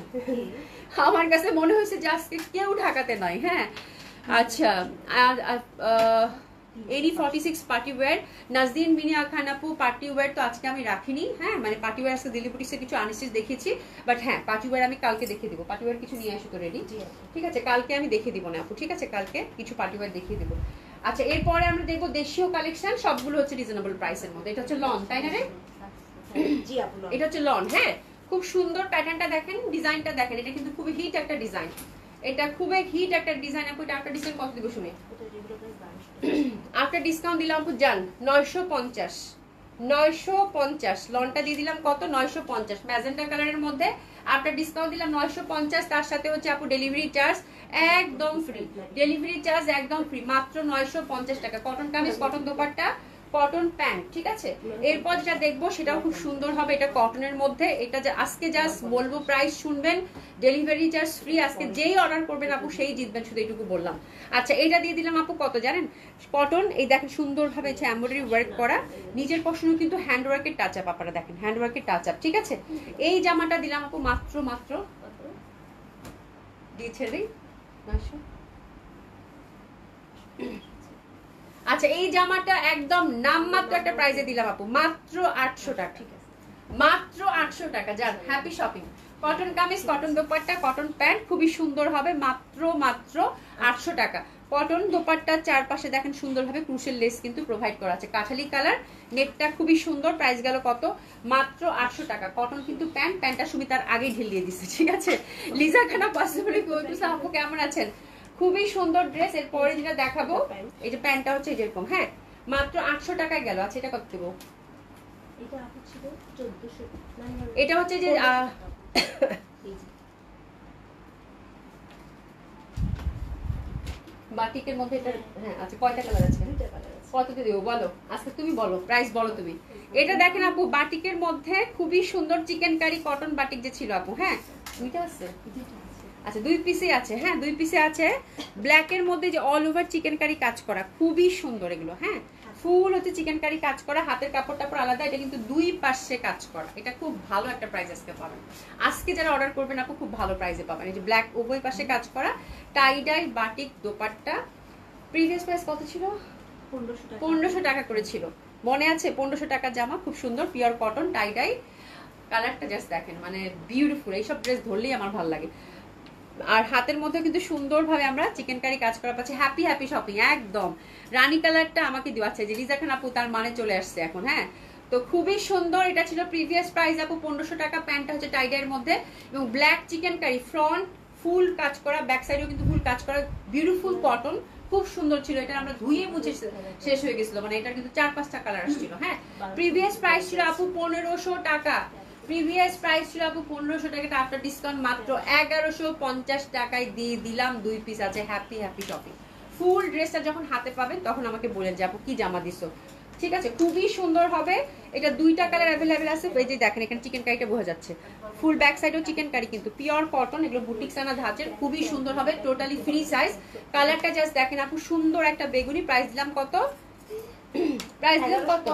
আমার কাছে মনে হয়েছে যে আজকে কেউ ঢাকাতে নাই। হ্যাঁ, আচ্ছা। এডি 46 পার্টি ওয়্যার, নাজদিন বিনিয়া খান আপু পার্টি ওয়্যার তো আজকে আমি রাখিনি। হ্যাঁ, মানে পার্টি ওয়্যার আজকে দিল্লি বুটিক্সে কিছু আনস্টিচ দেখিয়েছি, বাট হ্যাঁ পার্টি ওয়্যার আমি কালকে দেখিয়ে দিব। পার্টি ওয়্যার কিছু নিয়ে আসো তো রেডি, ঠিক আছে? কালকে আমি দেখিয়ে দিব না আপু, ঠিক আছে? কালকে কিছু পার্টি ওয়্যার দেখিয়ে দিব। আচ্ছা, এরপরে আমরা দেখবো দেশীয় কালেকশন, সবগুলো হচ্ছে রিজনেবল প্রাইসের মধ্যে। এটা হচ্ছে লন, তাই না রে? জি আপু, এটা হচ্ছে লন। হ্যাঁ, খুব সুন্দর প্যাটার্নটা দেখেন, ডিজাইনটা দেখেন, এটা কিন্তু খুবই হিট একটা ডিজাইন। এটা খুবই হিট একটা ডিজাইন আপু। এটা একটা ডিজাইন কত দিব শুনে? আফটার ডিসকাউন্ট দিলাম আপু জান 950, 950 লনটা দিয়ে দিলাম কত? 950 ম্যাজেন্টা কালারের মধ্যে। আফটার ডিসকাউন্ট দিলাম 950, তার সাথে হচ্ছে আপু ডেলিভারি চার্জ একদম ফ্রি, ডেলিভারি চার্জ একদম ফ্রি, মাত্র 950 টাকা। Cotton kameez, cotton dupatta, cotton pant, ঠিক আছে? এরপর যেটা দেখবো সেটাও খুব সুন্দর হবে, এটা কটনের মধ্যে। এটা যে আজকে জাস্ট বলবো প্রাইস শুনবেন, ডেলিভারি চার্জ ফ্রি। আজকে যেই অর্ডার করবেন আপু সেই জিতবেন, শুধু এইটুকু বললাম। আচ্ছা, এটা দিয়ে দিলাম আপু কত জানেন? কটন, এই দেখেন সুন্দরভাবে এমব্রয়ডারি ওয়ার্ক করা, নিজের পছন্দ কিন্তু হ্যান্ড ওয়ার্কের টাচ আপ, আপনারা দেখেন হ্যান্ড ওয়ার্কের টাচ আপ, ঠিক আছে? এই জামাটা দিলাম আপু মাত্র মাত্র দিয়েছে রে 900। আচ্ছা, এই জামাটা একদম নামমাত্র একটা প্রাইসে দিলাম আপু, মাত্র 800 টাকা, ঠিক আছে? মাত্র 800 টাকা। যান, happy shopping. Cotton kameez, cotton dupatta, cotton pant, খুবই সুন্দর হবে, মাত্র মাত্র 800 টাকা। কটন দোপাট্টার চারপাশে দেখেন সুন্দরভাবে ক্রুশের লেস কিন্তু প্রোভাইড করা আছে, কাঠালি কালার, নেকটা খুবই সুন্দর। প্রাইস গেল কত? মাত্র 800 টাকা। কটন কিন্তু প্যান্ট, প্যান্টটা সুমি তার আগেই ঢিলিয়ে দিচ্ছে, ঠিক আছে? লিজা খানা পসিবলি আপু কেমন আছেন? খুবই সুন্দর ড্রেস। এরপরে যেটা দেখাবো, এই যে প্যান্টটা হচ্ছে যেরকম, হ্যাঁ, মাত্র 800 টাকায় গেল। আচ্ছা, এটা কত দেবো? এটা হচ্ছে যে বাটিকের মধ্যে এটা, হ্যাঁ। আচ্ছা, কয়টা কালার আছে? কত দেবো বলো, আজকে তুমি বলো, প্রাইস বলো তুমি। এটা দেখেন আপু, বাটিকের মধ্যে খুবই সুন্দর চিকেন কারি কটন বাটিক যে ছিল আপু, হ্যাঁ, দুইটা আছে। আচ্ছা, 2 পিসে আছে, হ্যাঁ 2 পিসে আছে। ব্ল্যাকের মধ্যে যে অল ওভার চিকেন কারি কাজ করা, খুবই সুন্দর এগুলো। হ্যাঁ, ফুল হচ্ছে চিকেন কারি কাজ করা, হাতের কাপড়টা পুরো আলাদা। এটা কিন্তু 2 পাশে কাজ করা, এটা খুব ভালো একটা প্রাইস আজকে পাবেন। আজকে যারা অর্ডার করবেন আপু খুব ভালো প্রাইসে পাবেন। এই যে ব্ল্যাক উভয় পাশে কাজ করা, টাই die batik dupatta. Previous price কত ছিল? 1500 টাকা করে ছিল, মনে আছে? 1500 টাকার জামা, খুব সুন্দর পিওর কটন টাই ডাই। কালারটা জাস্ট দেখেন, মানে বিউটিফুল। এইসব ড্রেস ধরলেই আমার ভালো লাগে। আর হাতের মধ্যে কিন্তু সুন্দরভাবে আমরা চিকেন কারি কাজ করা পাচ্ছি। হ্যাপি হ্যাপি শপিং একদম। রানী কালারটা আমাকে দেওয়া আছে যে রিজা খান আপু, তার মানে চলে আসছে এখন। হ্যাঁ, তো খুবই সুন্দর। এটা ছিল প্রিভিয়াস প্রাইস আপু 1500 টাকা। প্যান্টটা হচ্ছে টাইডাইয়ের মধ্যে এবং ব্ল্যাক চিকেন কারি, ফ্রন্ট ফুল কাজ করা, ব্যাক সাইডেও কিন্তু ফুল কাজ করা, বিউটিফুল কটন, খুব সুন্দর ছিল। এটা আমরা ধুয়ে মুছে শেষ হয়ে গেছিল, মানে এটা কিন্তু 4-5টা কালার আসছিল। হ্যাঁ, প্রিভিয়াস প্রাইস ছিল আপু 1500 টাকা। প্রিভিয়াস প্রাইস ছিল আপু 1500 টাকা, আফটার ডিসকাউন্ট মাত্র 1150 টাকায় দিয়ে দিলাম। 2 পিস আছে। Happy happy shopping. ফুল ড্রেসটা যখন হাতে পাবেন তখন আমাকে বলেন যে আপু কি জামা দিছো, ঠিক আছে? খুবই সুন্দর হবে। এটা 2টা কালার অ্যাভেলেবেল আছে। এই যে দেখেন এখানে চিকেন কারিটা বোঝা যাচ্ছে, ফুল ব্যাক সাইডেও চিকেন কারি, কিন্তু পিওর কটন, এগুলো বুটিক্স আনা ধাঁচের, খুবই সুন্দর হবে, টোটালি ফ্রি সাইজ। কালারটা জাস্ট দেখেন আপু, সুন্দর একটা বেগুনি। প্রাইস দিলাম কত? প্রাইস দিলাম কত?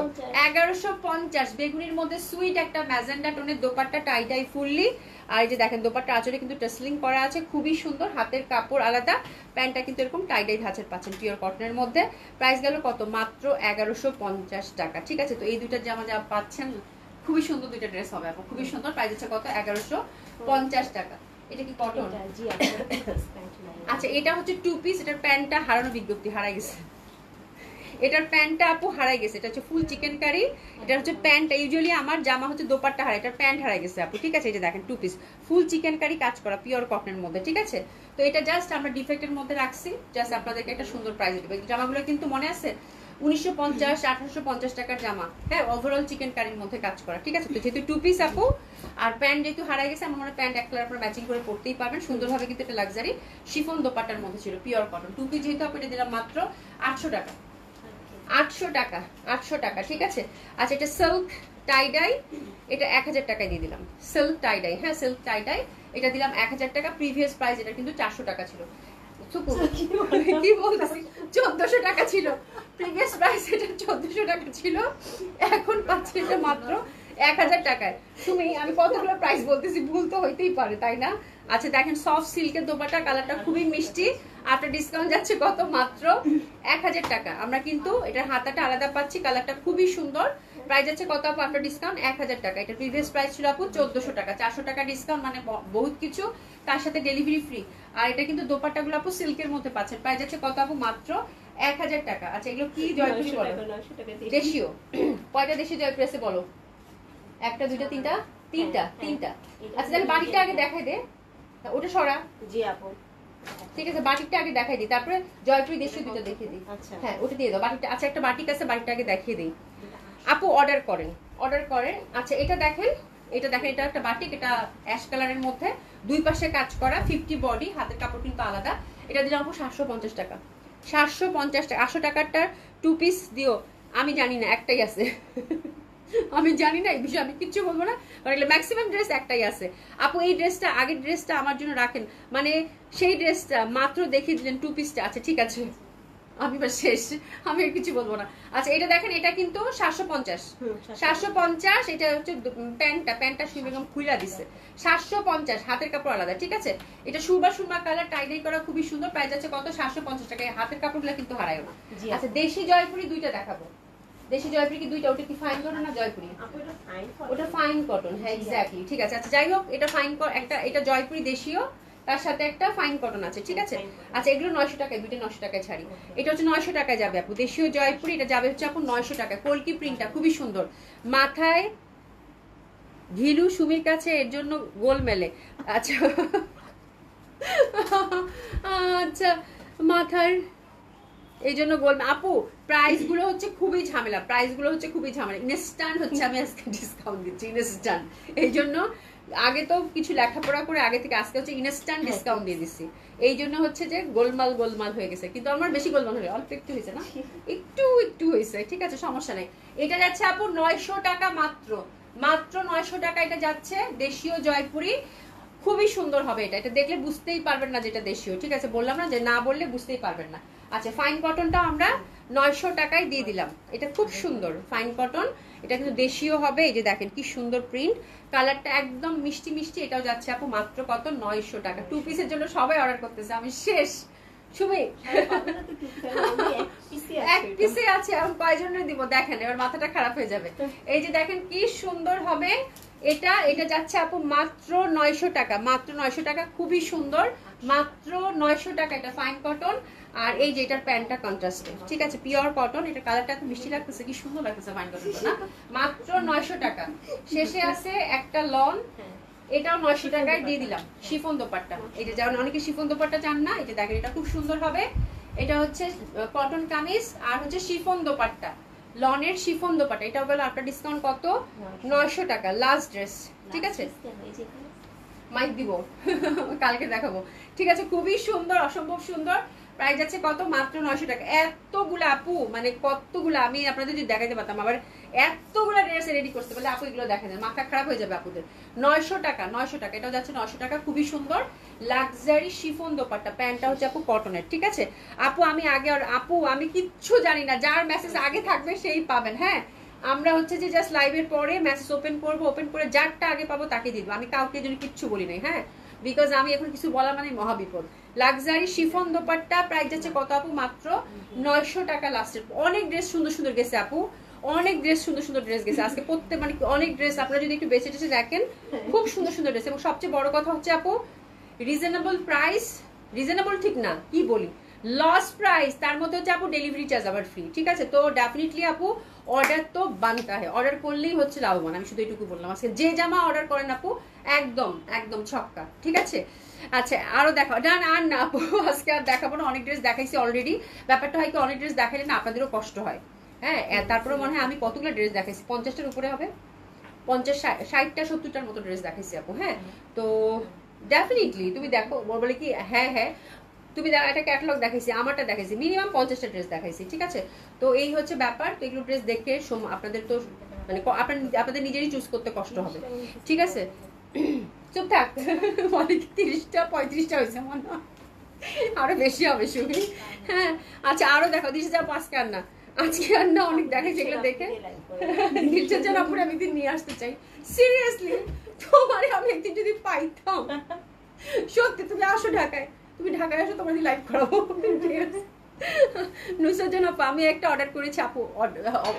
1150। বেগুনির মধ্যে সুইট একটা ম্যাজেন্ডা টোনের দোপাট্টা, টাই টাই ফুললি। আর এই যে দেখেন দোপাট্টা আঁচলে কিন্তু টাসলিং করা আছে, খুবই সুন্দর। হাতের কাপড় আলাদা, প্যান্টটা কিন্তু এরকম টাই টাই ধাঁচের পাচ্ছেন পিওর কটনের মধ্যে। প্রাইস গেল কত? মাত্র 1150 টাকা, ঠিক আছে? তো এই দুইটা জামা যা পাচ্ছেন, খুবই সুন্দর দুইটা ড্রেস হবে আপু, খুবই সুন্দর। প্রাইস হচ্ছে কত? 1150 টাকা। এটা কি কটন? আচ্ছা, এটা হচ্ছে 2 পিস। এটার প্যান্টটা হারানো বিজ্ঞপ্তি, হারাই গেছে। এটার প্যান্টটা আপু হারাই গেছে, এটা হচ্ছে ফুল চিকেন কারি, এটা হচ্ছে প্যান্ট। ইউজুয়ালি আমার জামা হচ্ছে দোপাট্টা হারাই, এটার প্যান্ট হারাই গেছে আপু, ঠিক আছে। এই যে দেখেন 2 পিস ফুল চিকেন কারি কাজ করা পিওর কটনের মধ্যে, ঠিক আছে। তো এটা জাস্ট আমরা ডিফেক্টের মধ্যে রাখছি, জাস্ট আপনাদেরকে একটা সুন্দর প্রাইস দেবো। জামাগুলো কিন্তু মনে আছে 1950 1850 টাকার জামা, হ্যাঁ, ওভারঅল চিকেন কারির মধ্যে কাজ করা, ঠিক আছে। তো যেহেতু 2 পিস আপু আর প্যান্ট যেহেতু হারাই গেছে, আমার মনে প্যান্ট এক কালার আপনারা ম্যাচিং করে পরতেই পারবেন সুন্দরভাবে, কিন্তু এটা লাক্সারি শিফন দোপাট্টার মধ্যে ছিল পিওর কটন। 2 পিস যেহেতু আপু এটা দিলাম মাত্র 800 টাকা, 800 টাকা, 800 টাকা, ঠিক আছে। আচ্ছা এটা সিল্ক টাই ডাই, এটা 1000 টাকায় দিয়ে দিলাম। সিল্ক টাই ডাই, হ্যাঁ সিল্ক টাই ডাই, এটা দিলাম 1000 টাকা। প্রিভিয়াস প্রাইস এটা কিন্তু 400 টাকা ছিল, কি বলতেছি 1400 টাকা ছিল প্রিভিয়াস প্রাইস, এটা 1400 টাকা ছিল, এখন পাচ্ছি এটা মাত্র 1000 টাকায়। তুমি আমি কতগুলো প্রাইস বলতেছি, ভুল তো হইতেই পারে তাই না। আচ্ছা দেখেন সফট সিল্কের দোপাট্টা, কালারটা খুবই মিষ্টি, আফটার ডিসকাউন্ট যাচ্ছে কত মাত্র 1000 টাকা। আমরা কিন্তু এটার হাতাটা আলাদা পাচ্ছি, কালারটা খুবই সুন্দর। প্রাইস যাচ্ছে কত আপু আফটার ডিসকাউন্ট 1000 টাকা। এটা প্রিভিয়াস প্রাইস ছিল আপু 1400 টাকা, 400 টাকা ডিসকাউন্ট, মানে বহুত কিছু, তার সাথে ডেলিভারি ফ্রি। আর এটা কিন্তু দোপাট্টাগুলো আপু সিল্কের মধ্যে পাচ্ছেন, প্রাইস যাচ্ছে কত আপু মাত্র 1000 টাকা। আচ্ছা এগুলো কি জয়পুরি বলো, দেশীয়, কয়টা দেশীয় জয়পুরি আছে বলো? একটা দুইটা তিনটা, তিনটা। আচ্ছা তাহলে বাটিকটা আগে দেখাই দে, ওটা সরা। জি আপু ঠিক আছে, বাটিকটা আগে দেখাই দিই, তারপরে জয়পুরি দেশীয় দুটো দেখিয়ে দিই। হ্যাঁ ওটা দিয়ে দাও বাটিকটা। আচ্ছা একটা বাটিক আছে, বাটিকটা আগে দেখিয়ে দিই। আপু অর্ডার করেন। আচ্ছা এটা দেখেন, এটা একটা বাটিক, এটা অ্যাশ কালারের মধ্যে, দুই পাশে কাজ করা, 50 বডি, হাতের কাপড় কিন্তু আলাদা। এটা দিলাম আপু 750 টাকা, 750 টাকা। 800 টাকারটার 2 পিস দিও, আমি জানি না একটাই আছে আমি জানি না এই বিষয়ে, আমি কিচ্ছু বলবো না, কারণ ম্যাক্সিমাম ড্রেস একটাই আছে আপু। এই ড্রেসটা, আগের ড্রেসটা আমার জন্য রাখেন, মানে সেই ড্রেসটা মাত্র দেখিয়ে দিলেন 2 পিসটা। আচ্ছা ঠিক আছে, আমি বা শেষ, আমি আর কিছু বলবো না। আচ্ছা এটা দেখেন, এটা কিন্তু 750, এটা হচ্ছে প্যান্টটা সুই বেগম খুইলা দিছে, 750, হাতের কাপড় আলাদা, ঠিক আছে। এটা সুরমা কালার টাইডাই করা, খুবই সুন্দর। প্রাইস আছে কত 750 টাকা। হাতের কাপড়গুলো কিন্তু হারায়ও না। আচ্ছা দেশি জয়পুরি দুইটা দেখাবো, দেশি জয়পুরি কি দুইটা, ওটা কি ফাইন কটন না জয়পুরি? ওটা ফাইন কটন, হ্যাঁ এক্স্যাক্টলি, ঠিক আছে। আচ্ছা যাই হোক, এটা ফাইন একটা, এটা জয়পুরি দেশীয়, তার সাথে একটা ফাইন কটন আছে, ঠিক আছে। আচ্ছা এগুলো 900 টাকায়, দুইটা 900 টাকায় ছাড়ি। এটা হচ্ছে 900 টাকায় যাবে আপু, দেশীয় জয়পুরি, এটা যাবে হচ্ছে আপু 900 টাকায়। কলকি প্রিন্টটা খুবই সুন্দর, মাথায় ঘিলু সুমির কাছে এর জন্য গোল মেলে। আচ্ছা আচ্ছা মাথার এই জন্য বলবো আপু, প্রাইস গুলো হচ্ছে খুবই ঝামেলা, ইনস্ট্যান্ট হচ্ছে, আমি আজকে ডিসকাউন্ট দিচ্ছি ইনস্ট্যান্ট। এই জন্য আগে তো কিছু লেখাপড়া করে আগে থেকে, আজকে হচ্ছে ইনস্ট্যান্ট ডিসকাউন্ট দিয়ে দিচ্ছি। এই জন্য হচ্ছে যে গোলমাল হয়ে গেছে, কিন্তু আমার বেশি গোলমাল হয়ে অল্প একটু হয়েছে না, একটু হয়েছে, ঠিক আছে সমস্যা নেই। এটা যাচ্ছে আপু 900 টাকা মাত্র, 900 টাকা এটা যাচ্ছে, দেশীয় জয়পুরি, খুবই সুন্দর হবে। এটা দেখলে বুঝতেই পারবেন না যেটা দেশীয়, ঠিক আছে, বললাম না যে না বললে বুঝতেই পারবেন না। আচ্ছা ফাইন কটনটা আমরা 900 টাকায় দিয়ে দিলাম, এটা খুব সুন্দর ফাইন কটন, এটা কিন্তু দেশীয় হবে। এই যে দেখেন কি সুন্দর প্রিন্ট, কালারটা একদম মিষ্টি, এটাও যাচ্ছে আপু মাত্র কত 900 টাকা। 2 পিসের জন্য সবাই অর্ডার করতেছে, আমি শেষ। সুমি এক পিসে আছে, আমি কয়জনের দিব দেখেন, এবার মাথাটা খারাপ হয়ে যাবে। এই যে দেখেন কি সুন্দর হবে, এটা যাচ্ছে আপু মাত্র 900 টাকা, মাত্র 900 টাকা, খুবই সুন্দর, মাত্র 900 টাকা। এটা ফাইন কটন, আর এই যে এটার প্যান্টটা কন্ট্রাস্টে, ঠিক আছে, পিওর কটন। এটা কালারটা এত মিষ্টি লাগতেছে, কি সুন্দর লাগতেছে ফাইন কটনটা না, মাত্র 900 টাকা। শেষে আছে একটা লন, এটাও 900 টাকায় দিয়ে দিলাম, শিফন দোপাট্টা। এই যে যেমন অনেকে শিফন দোপাট্টা চান না, এই যে দেখেন এটা খুব সুন্দর হবে। এটা হচ্ছে কটন কামিজ আর হচ্ছে শিফন দোপাট্টা, লনের শিফন দোপাট্টা। এটাও গেল আপনার ডিসকাউন্ট কত 900 টাকা। লাস্ট ড্রেস, ঠিক আছে, মাইক দিব কালকে দেখাবো, ঠিক আছে। খুবই সুন্দর, অসম্ভব সুন্দর। প্রাইস আছে কত মাত্র 900 টাকা। এতগুলো আপু, মানে কতগুলো, আমি আপনাদের যদি দেখাইতে পারতাম, আবার এতগুলো ড্রেস রেডি করতে পারলে আপু এগুলো দেখা যায়, মাথা খারাপ হয়ে যাবে আপুদের। 900 টাকা, 900 টাকা, এটাও যাচ্ছে 900 টাকা। খুবই সুন্দর লাক্সারি শিফন দোপাট্টা, প্যান্টটা হচ্ছে আপু কটনের, ঠিক আছে। আপু আমি আগে, আর আপু আমি কিচ্ছু জানি না, যার মেসেজ আগে থাকবে সেই পাবেন। হ্যাঁ আমরা হচ্ছে যে জাস্ট লাইভের পরে মেসেজ ওপেন করবো, ওপেন করে যারটা আগে পাবো তাকে দিব, আমি কাউকে জন্য কিচ্ছু বলি নাই, হ্যাঁ, বিকজ আমি এখন কিছু বলা মানে মহাবিপদ। লাক্সারি শিফন দোপাট্টা, প্রাইস যাচ্ছে কত আপু মাত্র 900 টাকা। লাস্টের অনেক ড্রেস সুন্দর গেছে আপু, অনেক ড্রেস সুন্দর ড্রেস গেছে আজকে, প্রত্যেক মানে অনেক ড্রেস, আপনারা যদি একটু বেছে টেছে দেখেন, খুব সুন্দর ড্রেস। এবং সবচেয়ে বড় কথা হচ্ছে আপু রিজনেবল প্রাইস, রিজনেবল ঠিক না কি বলি, লস প্রাইস, তার মধ্যে হচ্ছে আপু ডেলিভারি চার্জ আবার ফ্রি, ঠিক আছে। তো ডেফিনেটলি আপু অর্ডার তো বানতে হয়, অর্ডার করলেই হচ্ছে লাভবান, আমি শুধু এটুকু বললাম। আজকে যে জামা অর্ডার করেন আপু একদম একদম ছক্কা, ঠিক আছে। আচ্ছা আরো দেখো, ডান আর না আপু, আজকে আর দেখাবো না, অনেক ড্রেস দেখাইছি অলরেডি। ব্যাপারটা হয় কি, অনেক ড্রেস দেখাইলে না আপনাদেরও কষ্ট হয়, হ্যাঁ। তারপরে মনে হয় আমি কতগুলো ড্রেস দেখাইছি, 50টার উপরে হবে, 50-60টা 70টার মতো ড্রেস দেখাইছি আপু, হ্যাঁ। তো ডেফিনেটলি তুমি দেখো, বলে কি হ্যাঁ হ্যাঁ তুমি একটা ক্যাটালগ দেখাইছি, আমারটা দেখাইছি, মিনিমাম 50টা ড্রেস দেখাইছি, ঠিক আছে। তো এই হচ্ছে ব্যাপার। তো এগুলো ড্রেস দেখে আপনাদের তো মানে আপনাদের নিজেরই চুজ করতে কষ্ট হবে, ঠিক আছে। চুপ থাক, অনেক 30টা 35টা হয়েছে মনে হয়, আরো বেশি হবে শুনি, হ্যাঁ। আচ্ছা আরো দেখো, দিশা যা আজকে আর না, আজকে আর না, অনেক দেখাইছি এগুলো দেখে। দিশা যা আপুরে আমি একদিন নিয়ে আসতে চাই, সিরিয়াসলি তোমারে আমি একদিন যদি পাইতাম, সত্যি তুমি আসো ঢাকায়, তুমি ঢাকায় আসো, তোমার লাইভ করাবো, ঠিক আছে। নুসরাত জান আপু আমি একটা অর্ডার করেছি আপু,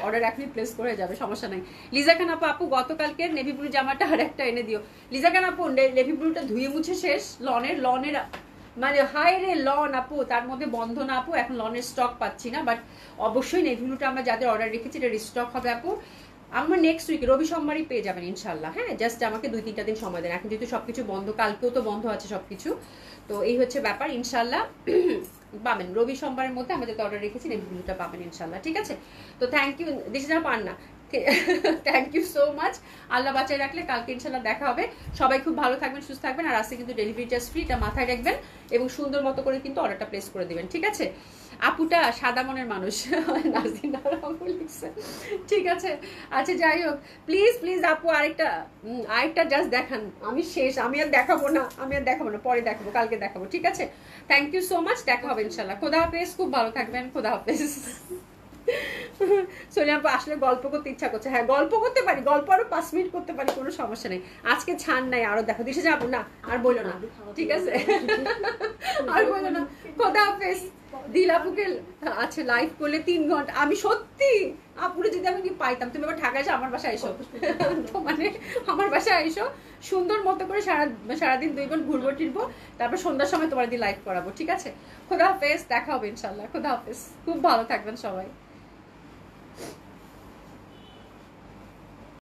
অর্ডার এখনই প্লেস করে যাবে, সমস্যা নাই। লিজা খান আপু, আপু গতকালকে নেভি ব্লু জামাটা আর একটা এনে দিও। লিজা খান আপু নেভি ব্লুটা ধুয়ে মুছে শেষ, লনের মানে হাই রে লন আপু, তার মধ্যে বন্ধ না আপু, এখন লনের স্টক পাচ্ছি না, বাট অবশ্যই নেভি ব্লুটা আমরা যাদের অর্ডার রেখেছি এটা রিস্টক হবে আপু। আমার নেক্সট উইক রবি সোমবারই পেয়ে যাবেন ইনশাল্লাহ, হ্যাঁ। জাস্ট আমাকে 2-3টা দিন সময় দেন, এখন যেহেতু সবকিছু বন্ধ, কালকেও তো বন্ধ আছে সবকিছু। তো এই হচ্ছে ব্যাপার, ইনশাল্লাহ পাবেন রবি সোমবারের মধ্যে আমাদের অর্ডার রেখেছি, রিভিউটা পাবেন ইনশাল্লাহ, ঠিক আছে। তো থ্যাংক ইউ, দিস ইজ পান না, থ্যাংক ইউ সো মাচ। আল্লাহ বাঁচায় রাখলে কালকে ইনশাল্লাহ দেখা হবে। সবাই খুব ভালো থাকবেন, সুস্থ থাকবেন, আর আজকে কিন্তু ডেলিভারি চার্জ ফ্রি, এটা মাথায় রাখবেন এবং সুন্দর মতো করে কিন্তু অর্ডারটা প্লেস করে দিবেন, ঠিক আছে। আপুটা সাদা মনের মানুষ, ঠিক আছে। আচ্ছা যাই হোক, প্লিজ প্লিজ আপু আরেকটা জাস্ট দেখান, আমি শেষ, আমি আর দেখাবো না, পরে দেখাবো, কালকে দেখাবো, ঠিক আছে। থ্যাংক ইউ সো মাচ, দেখা হবে ইনশাল্লাহ। খোদা হাফেজ, খুব ভালো থাকবেন, খোদা হাফেজ। সোনিয়া আপু আসলে গল্প করতে ইচ্ছা করছে, হ্যাঁ গল্প করতে পারি, গল্প আরো 5 মিনিট করতে পারি, কোনো সমস্যা নেই। আজকে ছাড় নাই, আরো দেখো দিশে যাবো না, আর বলো না, ঠিক আছে, আর বলো না। খোদা হাফেজ। দিল আপুকে আচ্ছা লাইভ করলে 3 ঘন্টা, আমি সত্যি আপুরে যদি আমি পাইতাম, তুমি আবার ঢাকায় এসে আমার বাসায় এসো, তো মানে আমার বাসায় এসো, সুন্দর মতো করে সারাদিন 2 বোন ঘুরবো টিরবো, তারপর সন্ধ্যার সময় তোমার দিয়ে লাইভ করাবো, ঠিক আছে। খোদা হাফেজ, দেখা হবে ইনশাল্লাহ, খোদা হাফেজ, খুব ভালো থাকবেন সবাই।